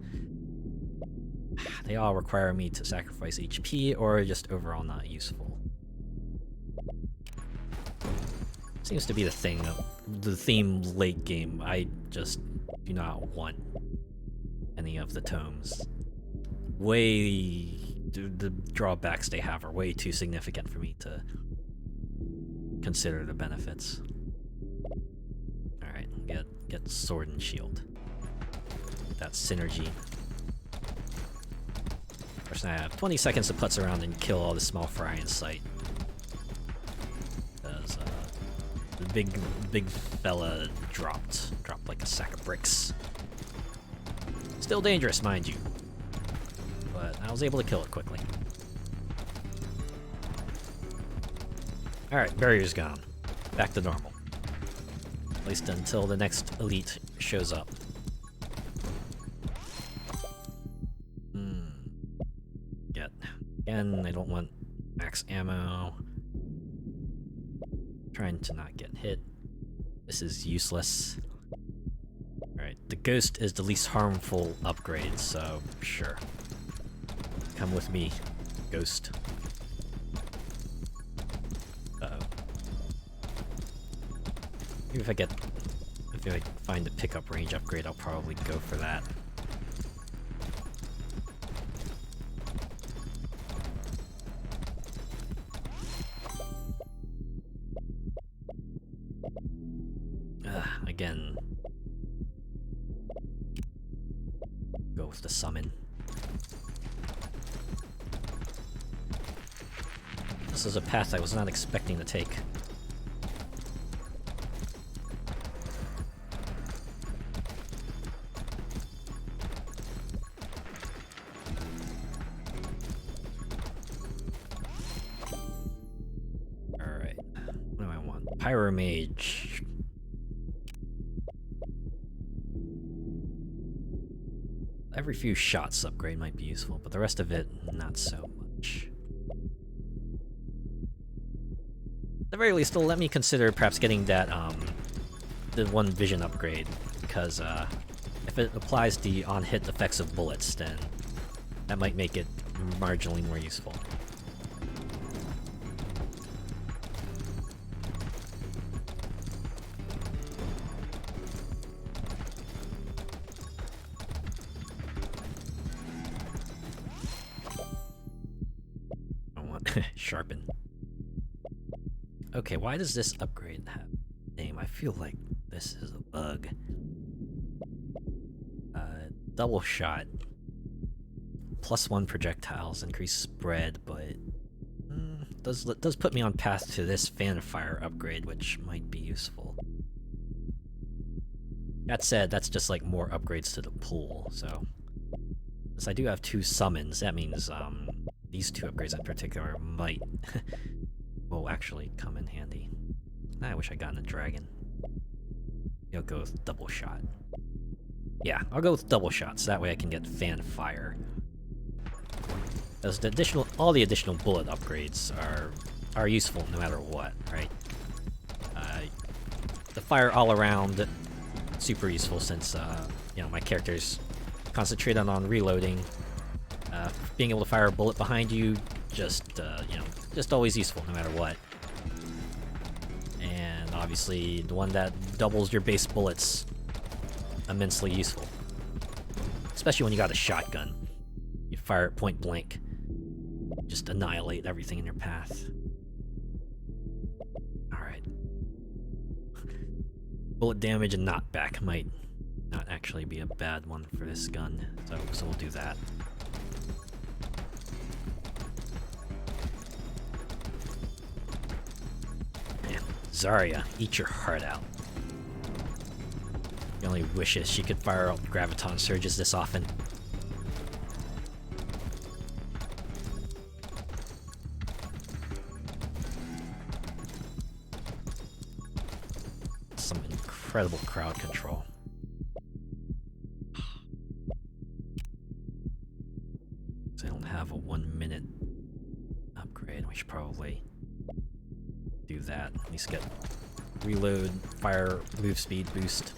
They all require me to sacrifice HP, or just overall not useful. Seems to be the thing, the theme late game. I just do not want any of the tomes. The drawbacks they have are way too significant for me to consider the benefits. Alright, get Sword and Shield. Get that synergy. course, I have 20 seconds to putz around and kill all the small fry in sight. Because the big fella dropped like a sack of bricks. Still dangerous, mind you. But I was able to kill it quickly. Alright, barrier's gone. Back to normal. At least until the next elite shows up. Again, I don't want max ammo. Trying to not get hit. This is useless. Alright, the ghost is the least harmful upgrade, so sure. Come with me, ghost. Uh-oh. Maybe if I find the pickup range upgrade, I'll probably go for that. Again, go with the summon. This is a path I was not expecting to take. Alright, what do I want? Pyromage. Every few shots upgrade might be useful, but the rest of it, not so much. At the very least, it'll let me consider perhaps getting that, the one vision upgrade, because, if it applies the on-hit effects of bullets, then that might make it marginally more useful. Sharpen. Okay, why does this upgrade have a name? I feel like this is a bug. Double shot. +1 projectiles, increased spread, but does put me on path to this fan fire upgrade, which might be useful. That said, that's just like more upgrades to the pool, so since I do have 2 summons, that means these 2 upgrades in particular might will actually come in handy. I wish I'd gotten a dragon. I'll go with double shot. Yeah, I'll go with double shot, so that way I can get fan fire. Because all the additional bullet upgrades are useful no matter what, right? The fire all around, super useful since you know, my character's concentrated on reloading. Being able to fire a bullet behind you, just you know, just always useful no matter what. And obviously, the one that doubles your base bullets, immensely useful. Especially when you got a shotgun. You fire it point blank, just annihilate everything in your path. Alright. Bullet damage and knockback might not actually be a bad one for this gun, so we'll do that. Man, Zarya, eat your heart out. She only wishes she could fire out graviton surges this often. Some incredible crowd control. I don't have a 1-minute upgrade. We should probably do that. At least get reload, fire, move speed boost.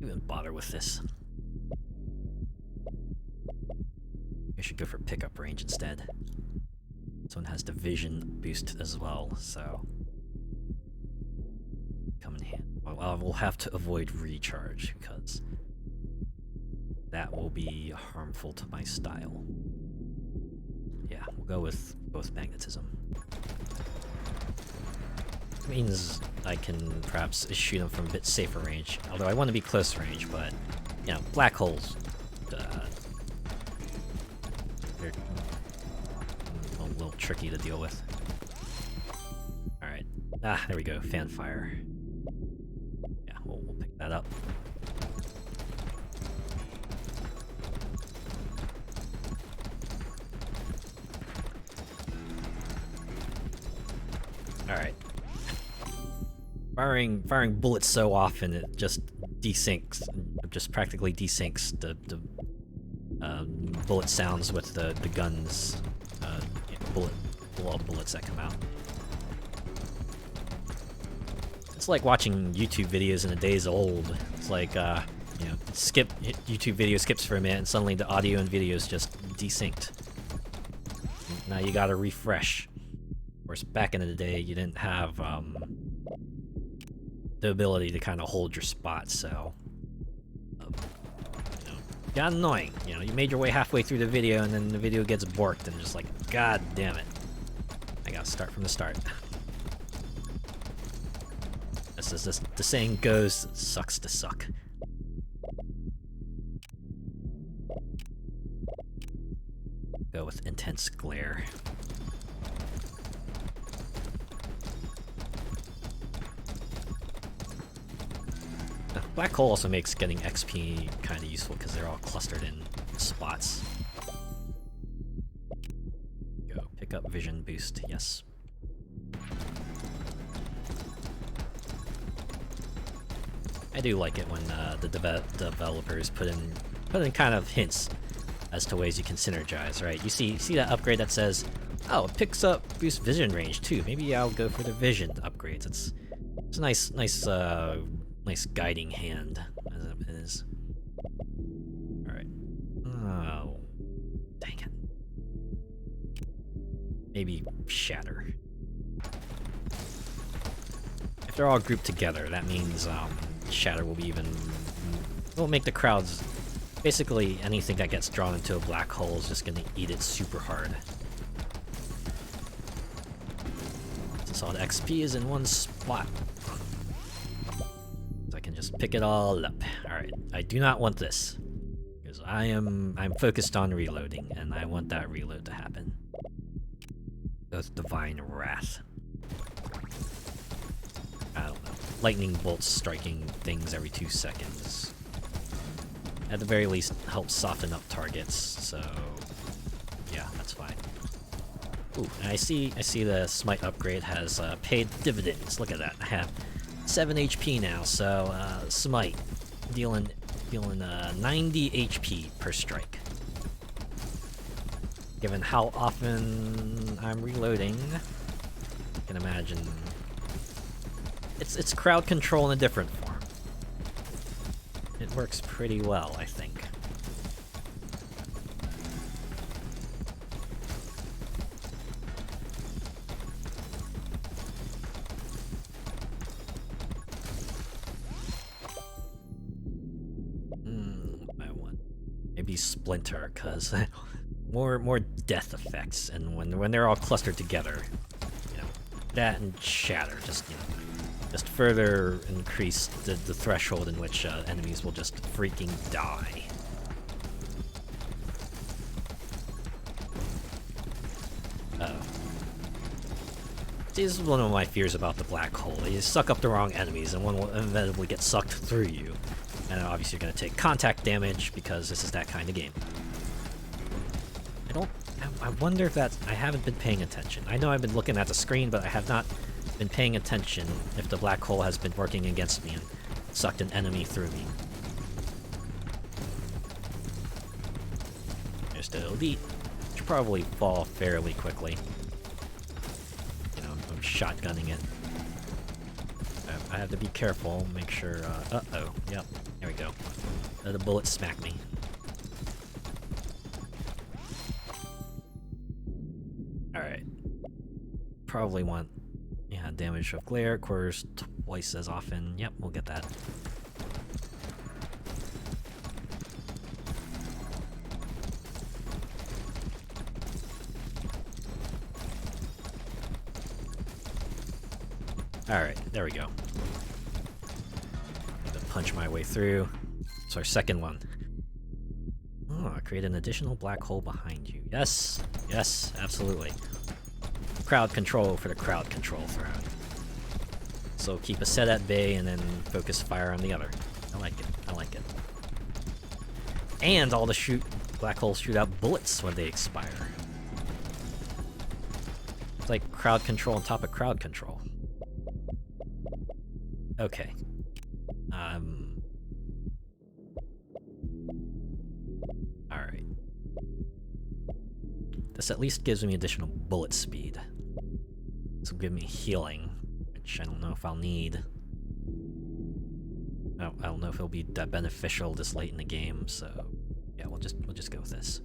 Even bother with this. I should go for pickup range instead. This one has the vision boost as well, so come in handy. Well, we'll have to avoid recharge because that will be harmful to my style. Yeah, we'll go with both magnetism. Means I can perhaps shoot them from a bit safer range. Although I want to be close range, but you know, black holes. They're a little tricky to deal with. All right. Ah, there we go. Fanfire. Yeah, we'll pick that up. All right. Firing bullets so often it just desyncs, just practically desyncs the bullet sounds with the guns, all the bullets that come out. It's like watching YouTube videos in the days old. It's like you know, YouTube video skips for a minute and suddenly the audio and video is just desynced. Now you gotta refresh. Of course, back in the day you didn't have the ability to kind of hold your spot, so you know, got annoying. You know, you made your way halfway through the video and then the video gets borked and just like, god damn it, I gotta start from the start. This is just the saying goes, it sucks to suck. Go with intense glare. Black hole also makes getting XP kind of useful because they're all clustered in spots. Go, pick up vision boost, yes. I do like it when the developers put in kind of hints as to ways you can synergize, right? You see that upgrade that says, oh, it picks up boost vision range too. Maybe I'll go for the vision upgrades. It's a nice guiding hand, as it is. Alright. Oh. Dang it. Maybe shatter. If they're all grouped together, that means shatter will be even... will make the crowds... Basically, anything that gets drawn into a black hole is just gonna eat it super hard. Since all the XP is in one spot. Just pick it all up. Alright, I do not want this. Because I'm focused on reloading, and I want that reload to happen. That's Divine Wrath. I don't know. Lightning bolts striking things every 2 seconds. At the very least, helps soften up targets, so yeah, that's fine. Ooh, and I see the Smite upgrade has paid dividends. Look at that. I have 7 HP now, so Smite dealing 90 HP per strike. Given how often I'm reloading, I can imagine it's crowd control in a different form. It works pretty well, I think. Maybe Splinter, cause more death effects, and when they're all clustered together, you know, that and Shatter just further increase the threshold in which enemies will just freaking die. See, this is one of my fears about the black hole. You suck up the wrong enemies, and one will inevitably get sucked through you. And obviously you're going to take contact damage because this is that kind of game. I wonder if I haven't been paying attention. I know I've been looking at the screen, but I have not been paying attention if the black hole has been working against me and sucked an enemy through me. There's the elite. Should probably fall fairly quickly. You know, I'm shotgunning it. I have to be careful, make sure, uh-oh, yep, there we go. The bullet smacked me. Alright. Probably want, yeah, damage of glare, occurs twice as often. Yep, we'll get that. Alright, there we go. Gonna punch my way through. It's our second one. Oh, create an additional black hole behind you. Yes, yes, absolutely. Crowd control for the crowd control throne. So keep a set at bay and then focus fire on the other. I like it, I like it. And all the black holes shoot out bullets when they expire. It's like crowd control on top of crowd control. Okay. Alright. This at least gives me additional bullet speed. This will give me healing, which I don't know if I'll need. I don't know if it'll be that beneficial this late in the game, so yeah, we'll just go with this.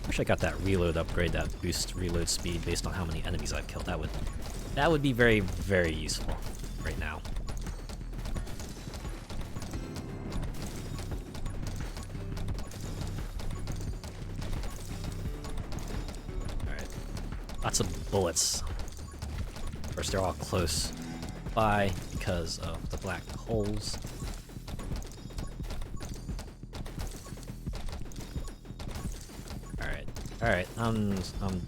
Wish I got that reload upgrade that boosts reload speed based on how many enemies I've killed. That would be very, very useful right now. Alright. Lots of bullets. Of course, they're all close by because of the black holes. Alright, I'm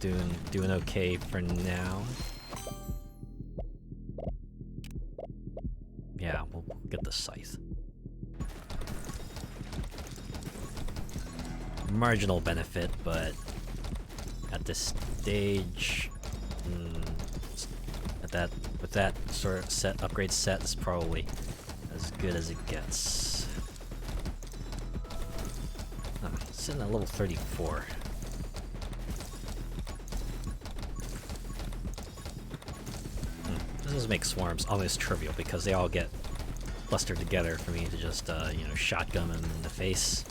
doing okay for now. Yeah, we'll get the scythe. Marginal benefit, but at this stage, with that sort of upgrade set is probably as good as it gets. Oh, sitting at level 34. This does make swarms almost trivial because they all get clustered together for me to just, you know, shotgun them in the face.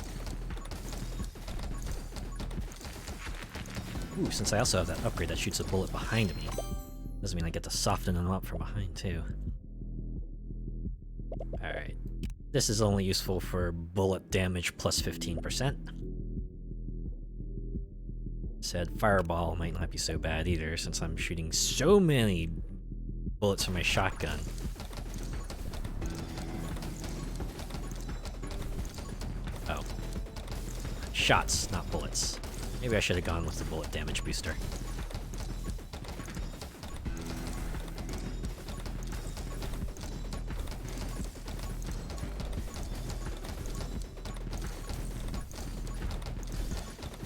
Ooh, since I also have that upgrade that shoots a bullet behind me, doesn't mean I get to soften them up from behind too. Alright. This is only useful for bullet damage plus 15%. Said fireball might not be so bad either since I'm shooting so many bullets from my shotgun. Oh. Shots, not bullets. Maybe I should have gone with the bullet damage booster.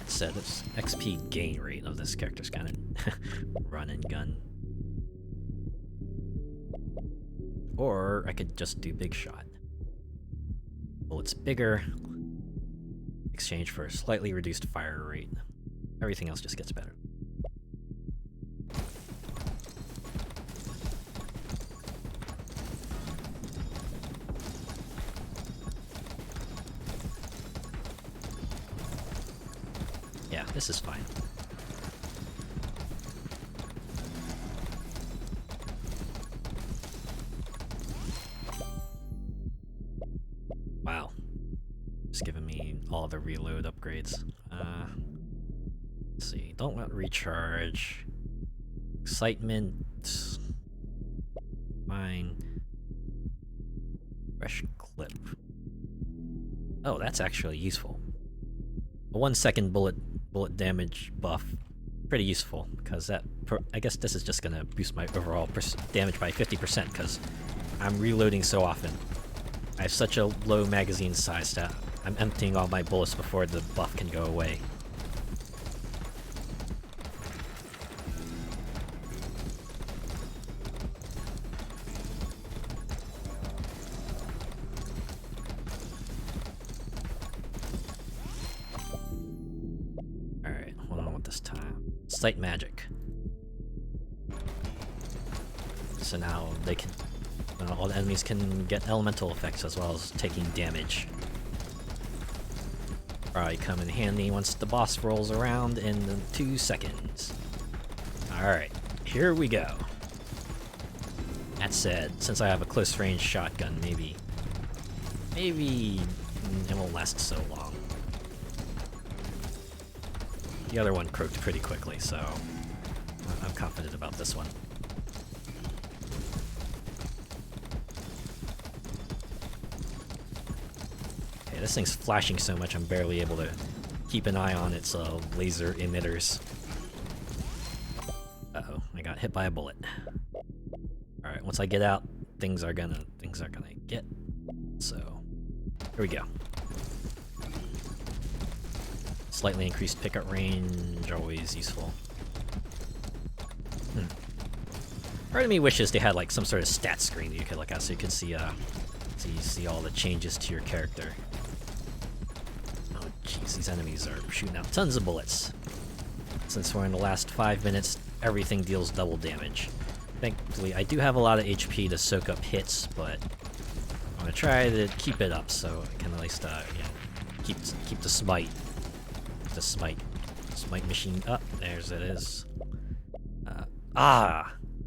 Said this XP gain rate of this character's kind of run and gun. Or I could just do big shot. Bullets bigger, exchange for a slightly reduced fire rate. Everything else just gets better. Yeah, this is fine. Wow. Just giving me all the reload upgrades. Let's see. Don't let recharge. Excitement. Fine. Fresh clip. Oh, that's actually useful. A 1 second bullet damage buff. Pretty useful, because that... I guess this is just gonna boost my overall damage by 50% because I'm reloading so often. I have such a low magazine size that I'm emptying all my bullets before the buff can go away. Alright, what do I want this time? Sight magic. So now they can... all the enemies can get elemental effects as well as taking damage. Probably come in handy once the boss rolls around in 2 seconds. Alright, here we go. That said, since I have a close range shotgun, maybe it won't last so long. The other one croaked pretty quickly, so I'm confident about this one. Okay, this thing's flashing so much I'm barely able to keep an eye on its laser emitters. Uh-oh, I got hit by a bullet. Alright, once I get out, things are gonna get. So, here we go. Slightly increased pickup range, always useful. Part of me wishes they had like some sort of stat screen that you could look at so you could see see all the changes to your character. Oh jeez, these enemies are shooting out tons of bullets. Since we're in the last 5 minutes, everything deals double damage. Thankfully, I do have a lot of HP to soak up hits, but I'm gonna try to keep it up so I can at least you know, keep the smite. The smite machine up. There's it is.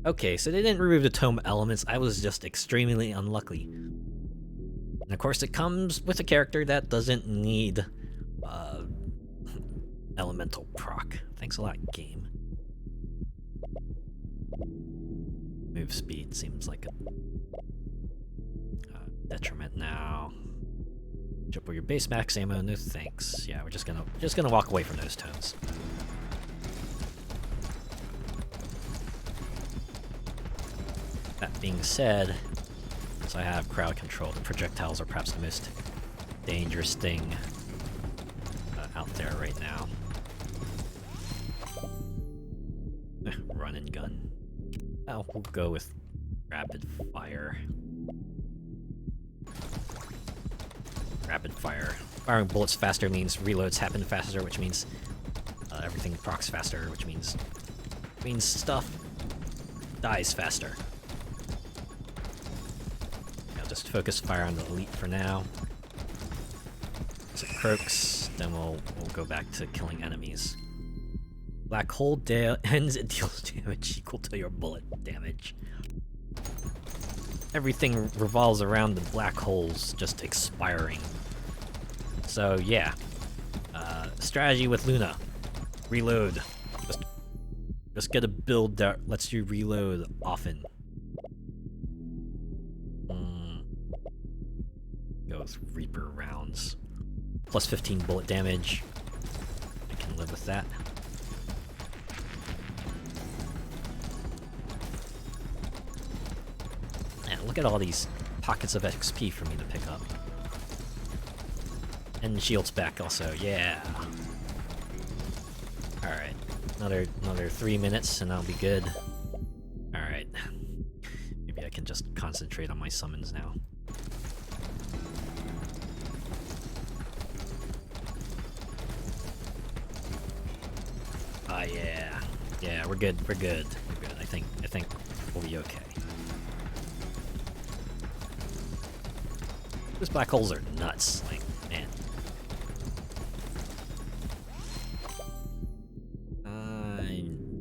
Okay, so they didn't remove the tome elements. I was just extremely unlucky. And of course, it comes with a character that doesn't need elemental proc. Thanks a lot, game. Move speed seems like a detriment now. Triple your base max ammo, no thanks. Yeah, we're just gonna walk away from those tones. That being said, since I have crowd control, the projectiles are perhaps the most dangerous thing out there right now. Run and gun. Oh, we'll go with rapid fire. Rapid fire. Firing bullets faster means reloads happen faster, which means everything procs faster, which means stuff dies faster. I'll just focus fire on the elite for now. As it croaks, then we'll go back to killing enemies. Black hole ends, it deals damage equal to your bullet damage. Everything revolves around the black holes just expiring. So yeah, strategy with Luna. Reload. Just get a build that lets you reload often. Go with Reaper rounds. Plus 15 bullet damage. I can live with that. Man, look at all these pockets of XP for me to pick up. And shields back also, yeah. Alright, another 3 minutes and I'll be good. Alright. Maybe I can just concentrate on my summons now. Ah, yeah. Yeah, we're good, we're good. We're good. I think we'll be okay. Those black holes are nuts, like, man.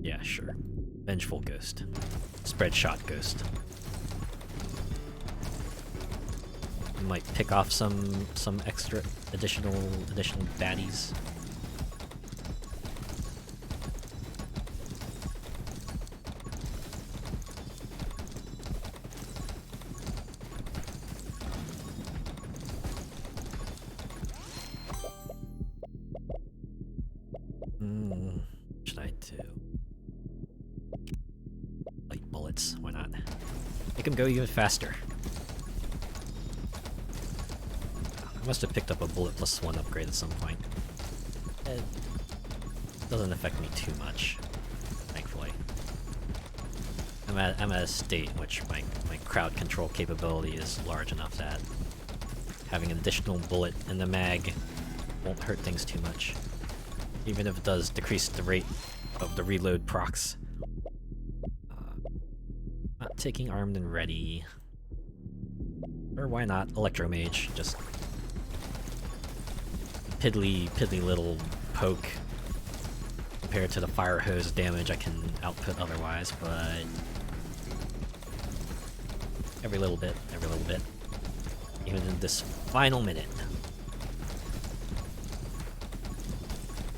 Yeah, sure. Vengeful Ghost. Spread Shot Ghost. You might pick off some extra additional baddies. What should I do? Light bullets, why not? Make them go even faster. I must have picked up a bullet plus 1 upgrade at some point. It doesn't affect me too much, thankfully. I'm at a state in which my crowd control capability is large enough that having an additional bullet in the mag won't hurt things too much. Even if it does decrease the rate of the reload procs. Not taking armed and ready. Or why not? Electromage, just piddly little poke compared to the fire hose damage I can output otherwise, but every little bit, even in this final minute.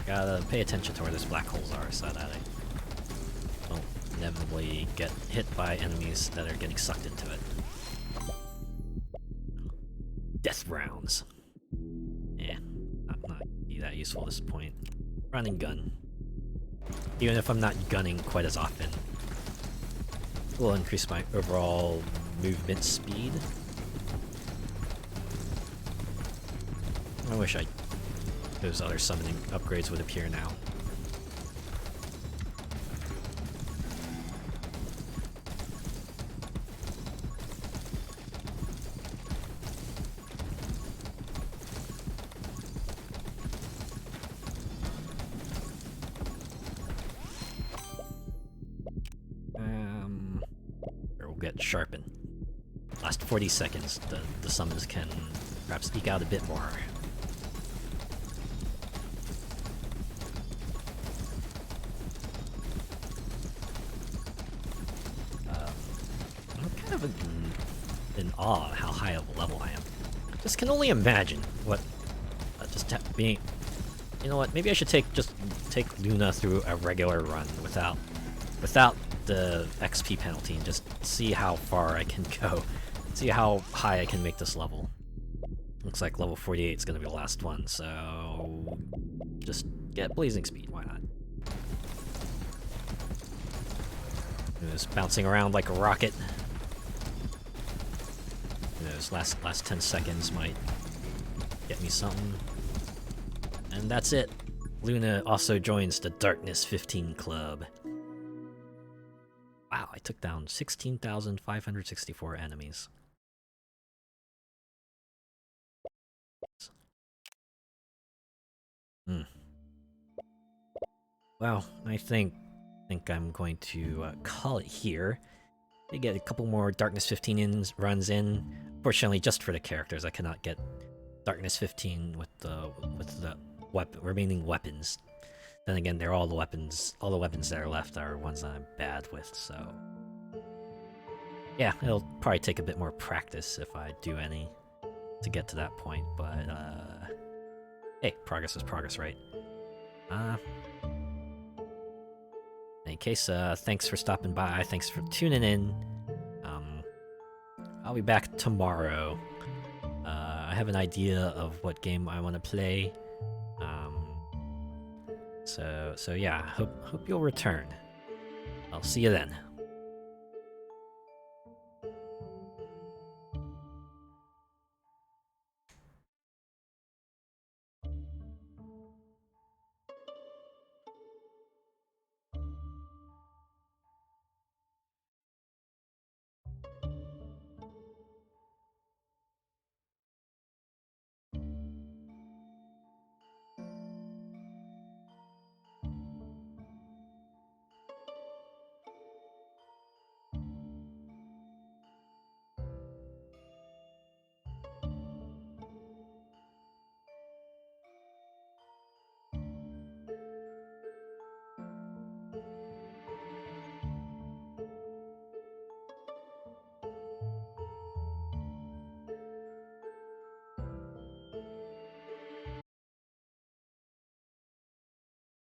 Gotta pay attention to where those black holes are so that I don't inevitably get hit by enemies that are getting sucked into it. Death rounds. Yeah, not be that useful at this point. Run and gun. Even if I'm not gunning quite as often, it will increase my overall movement speed. I wish those other summoning upgrades would appear now. We'll get sharpened. Last 40 seconds, the summons can perhaps eke out a bit more. I'm kind of in awe at how high of a level I am. Just can only imagine what being. You know what? Maybe I should take Luna through a regular run without the XP penalty and just see how far I can go. See how high I can make this level. Looks like level 48 is going to be the last one, so just get blazing speed. Why not? Just bouncing around like a rocket. Those last 10 seconds might get me something. And that's it. Luna also joins the Darkness 15 Club. Wow, I took down 16,564 enemies. Well, I think I'm going to call it here. I get a couple more Darkness 15 runs in. Fortunately, just for the characters, I cannot get Darkness 15 with the remaining weapons. Then again, they're all the weapons that are left are ones that I'm bad with, so yeah, it'll probably take a bit more practice if I do any to get to that point, but hey, progress is progress, right? In any case, thanks for stopping by, thanks for tuning in. I'll be back tomorrow. I have an idea of what game I want to play. So yeah, hope you'll return. I'll see you then.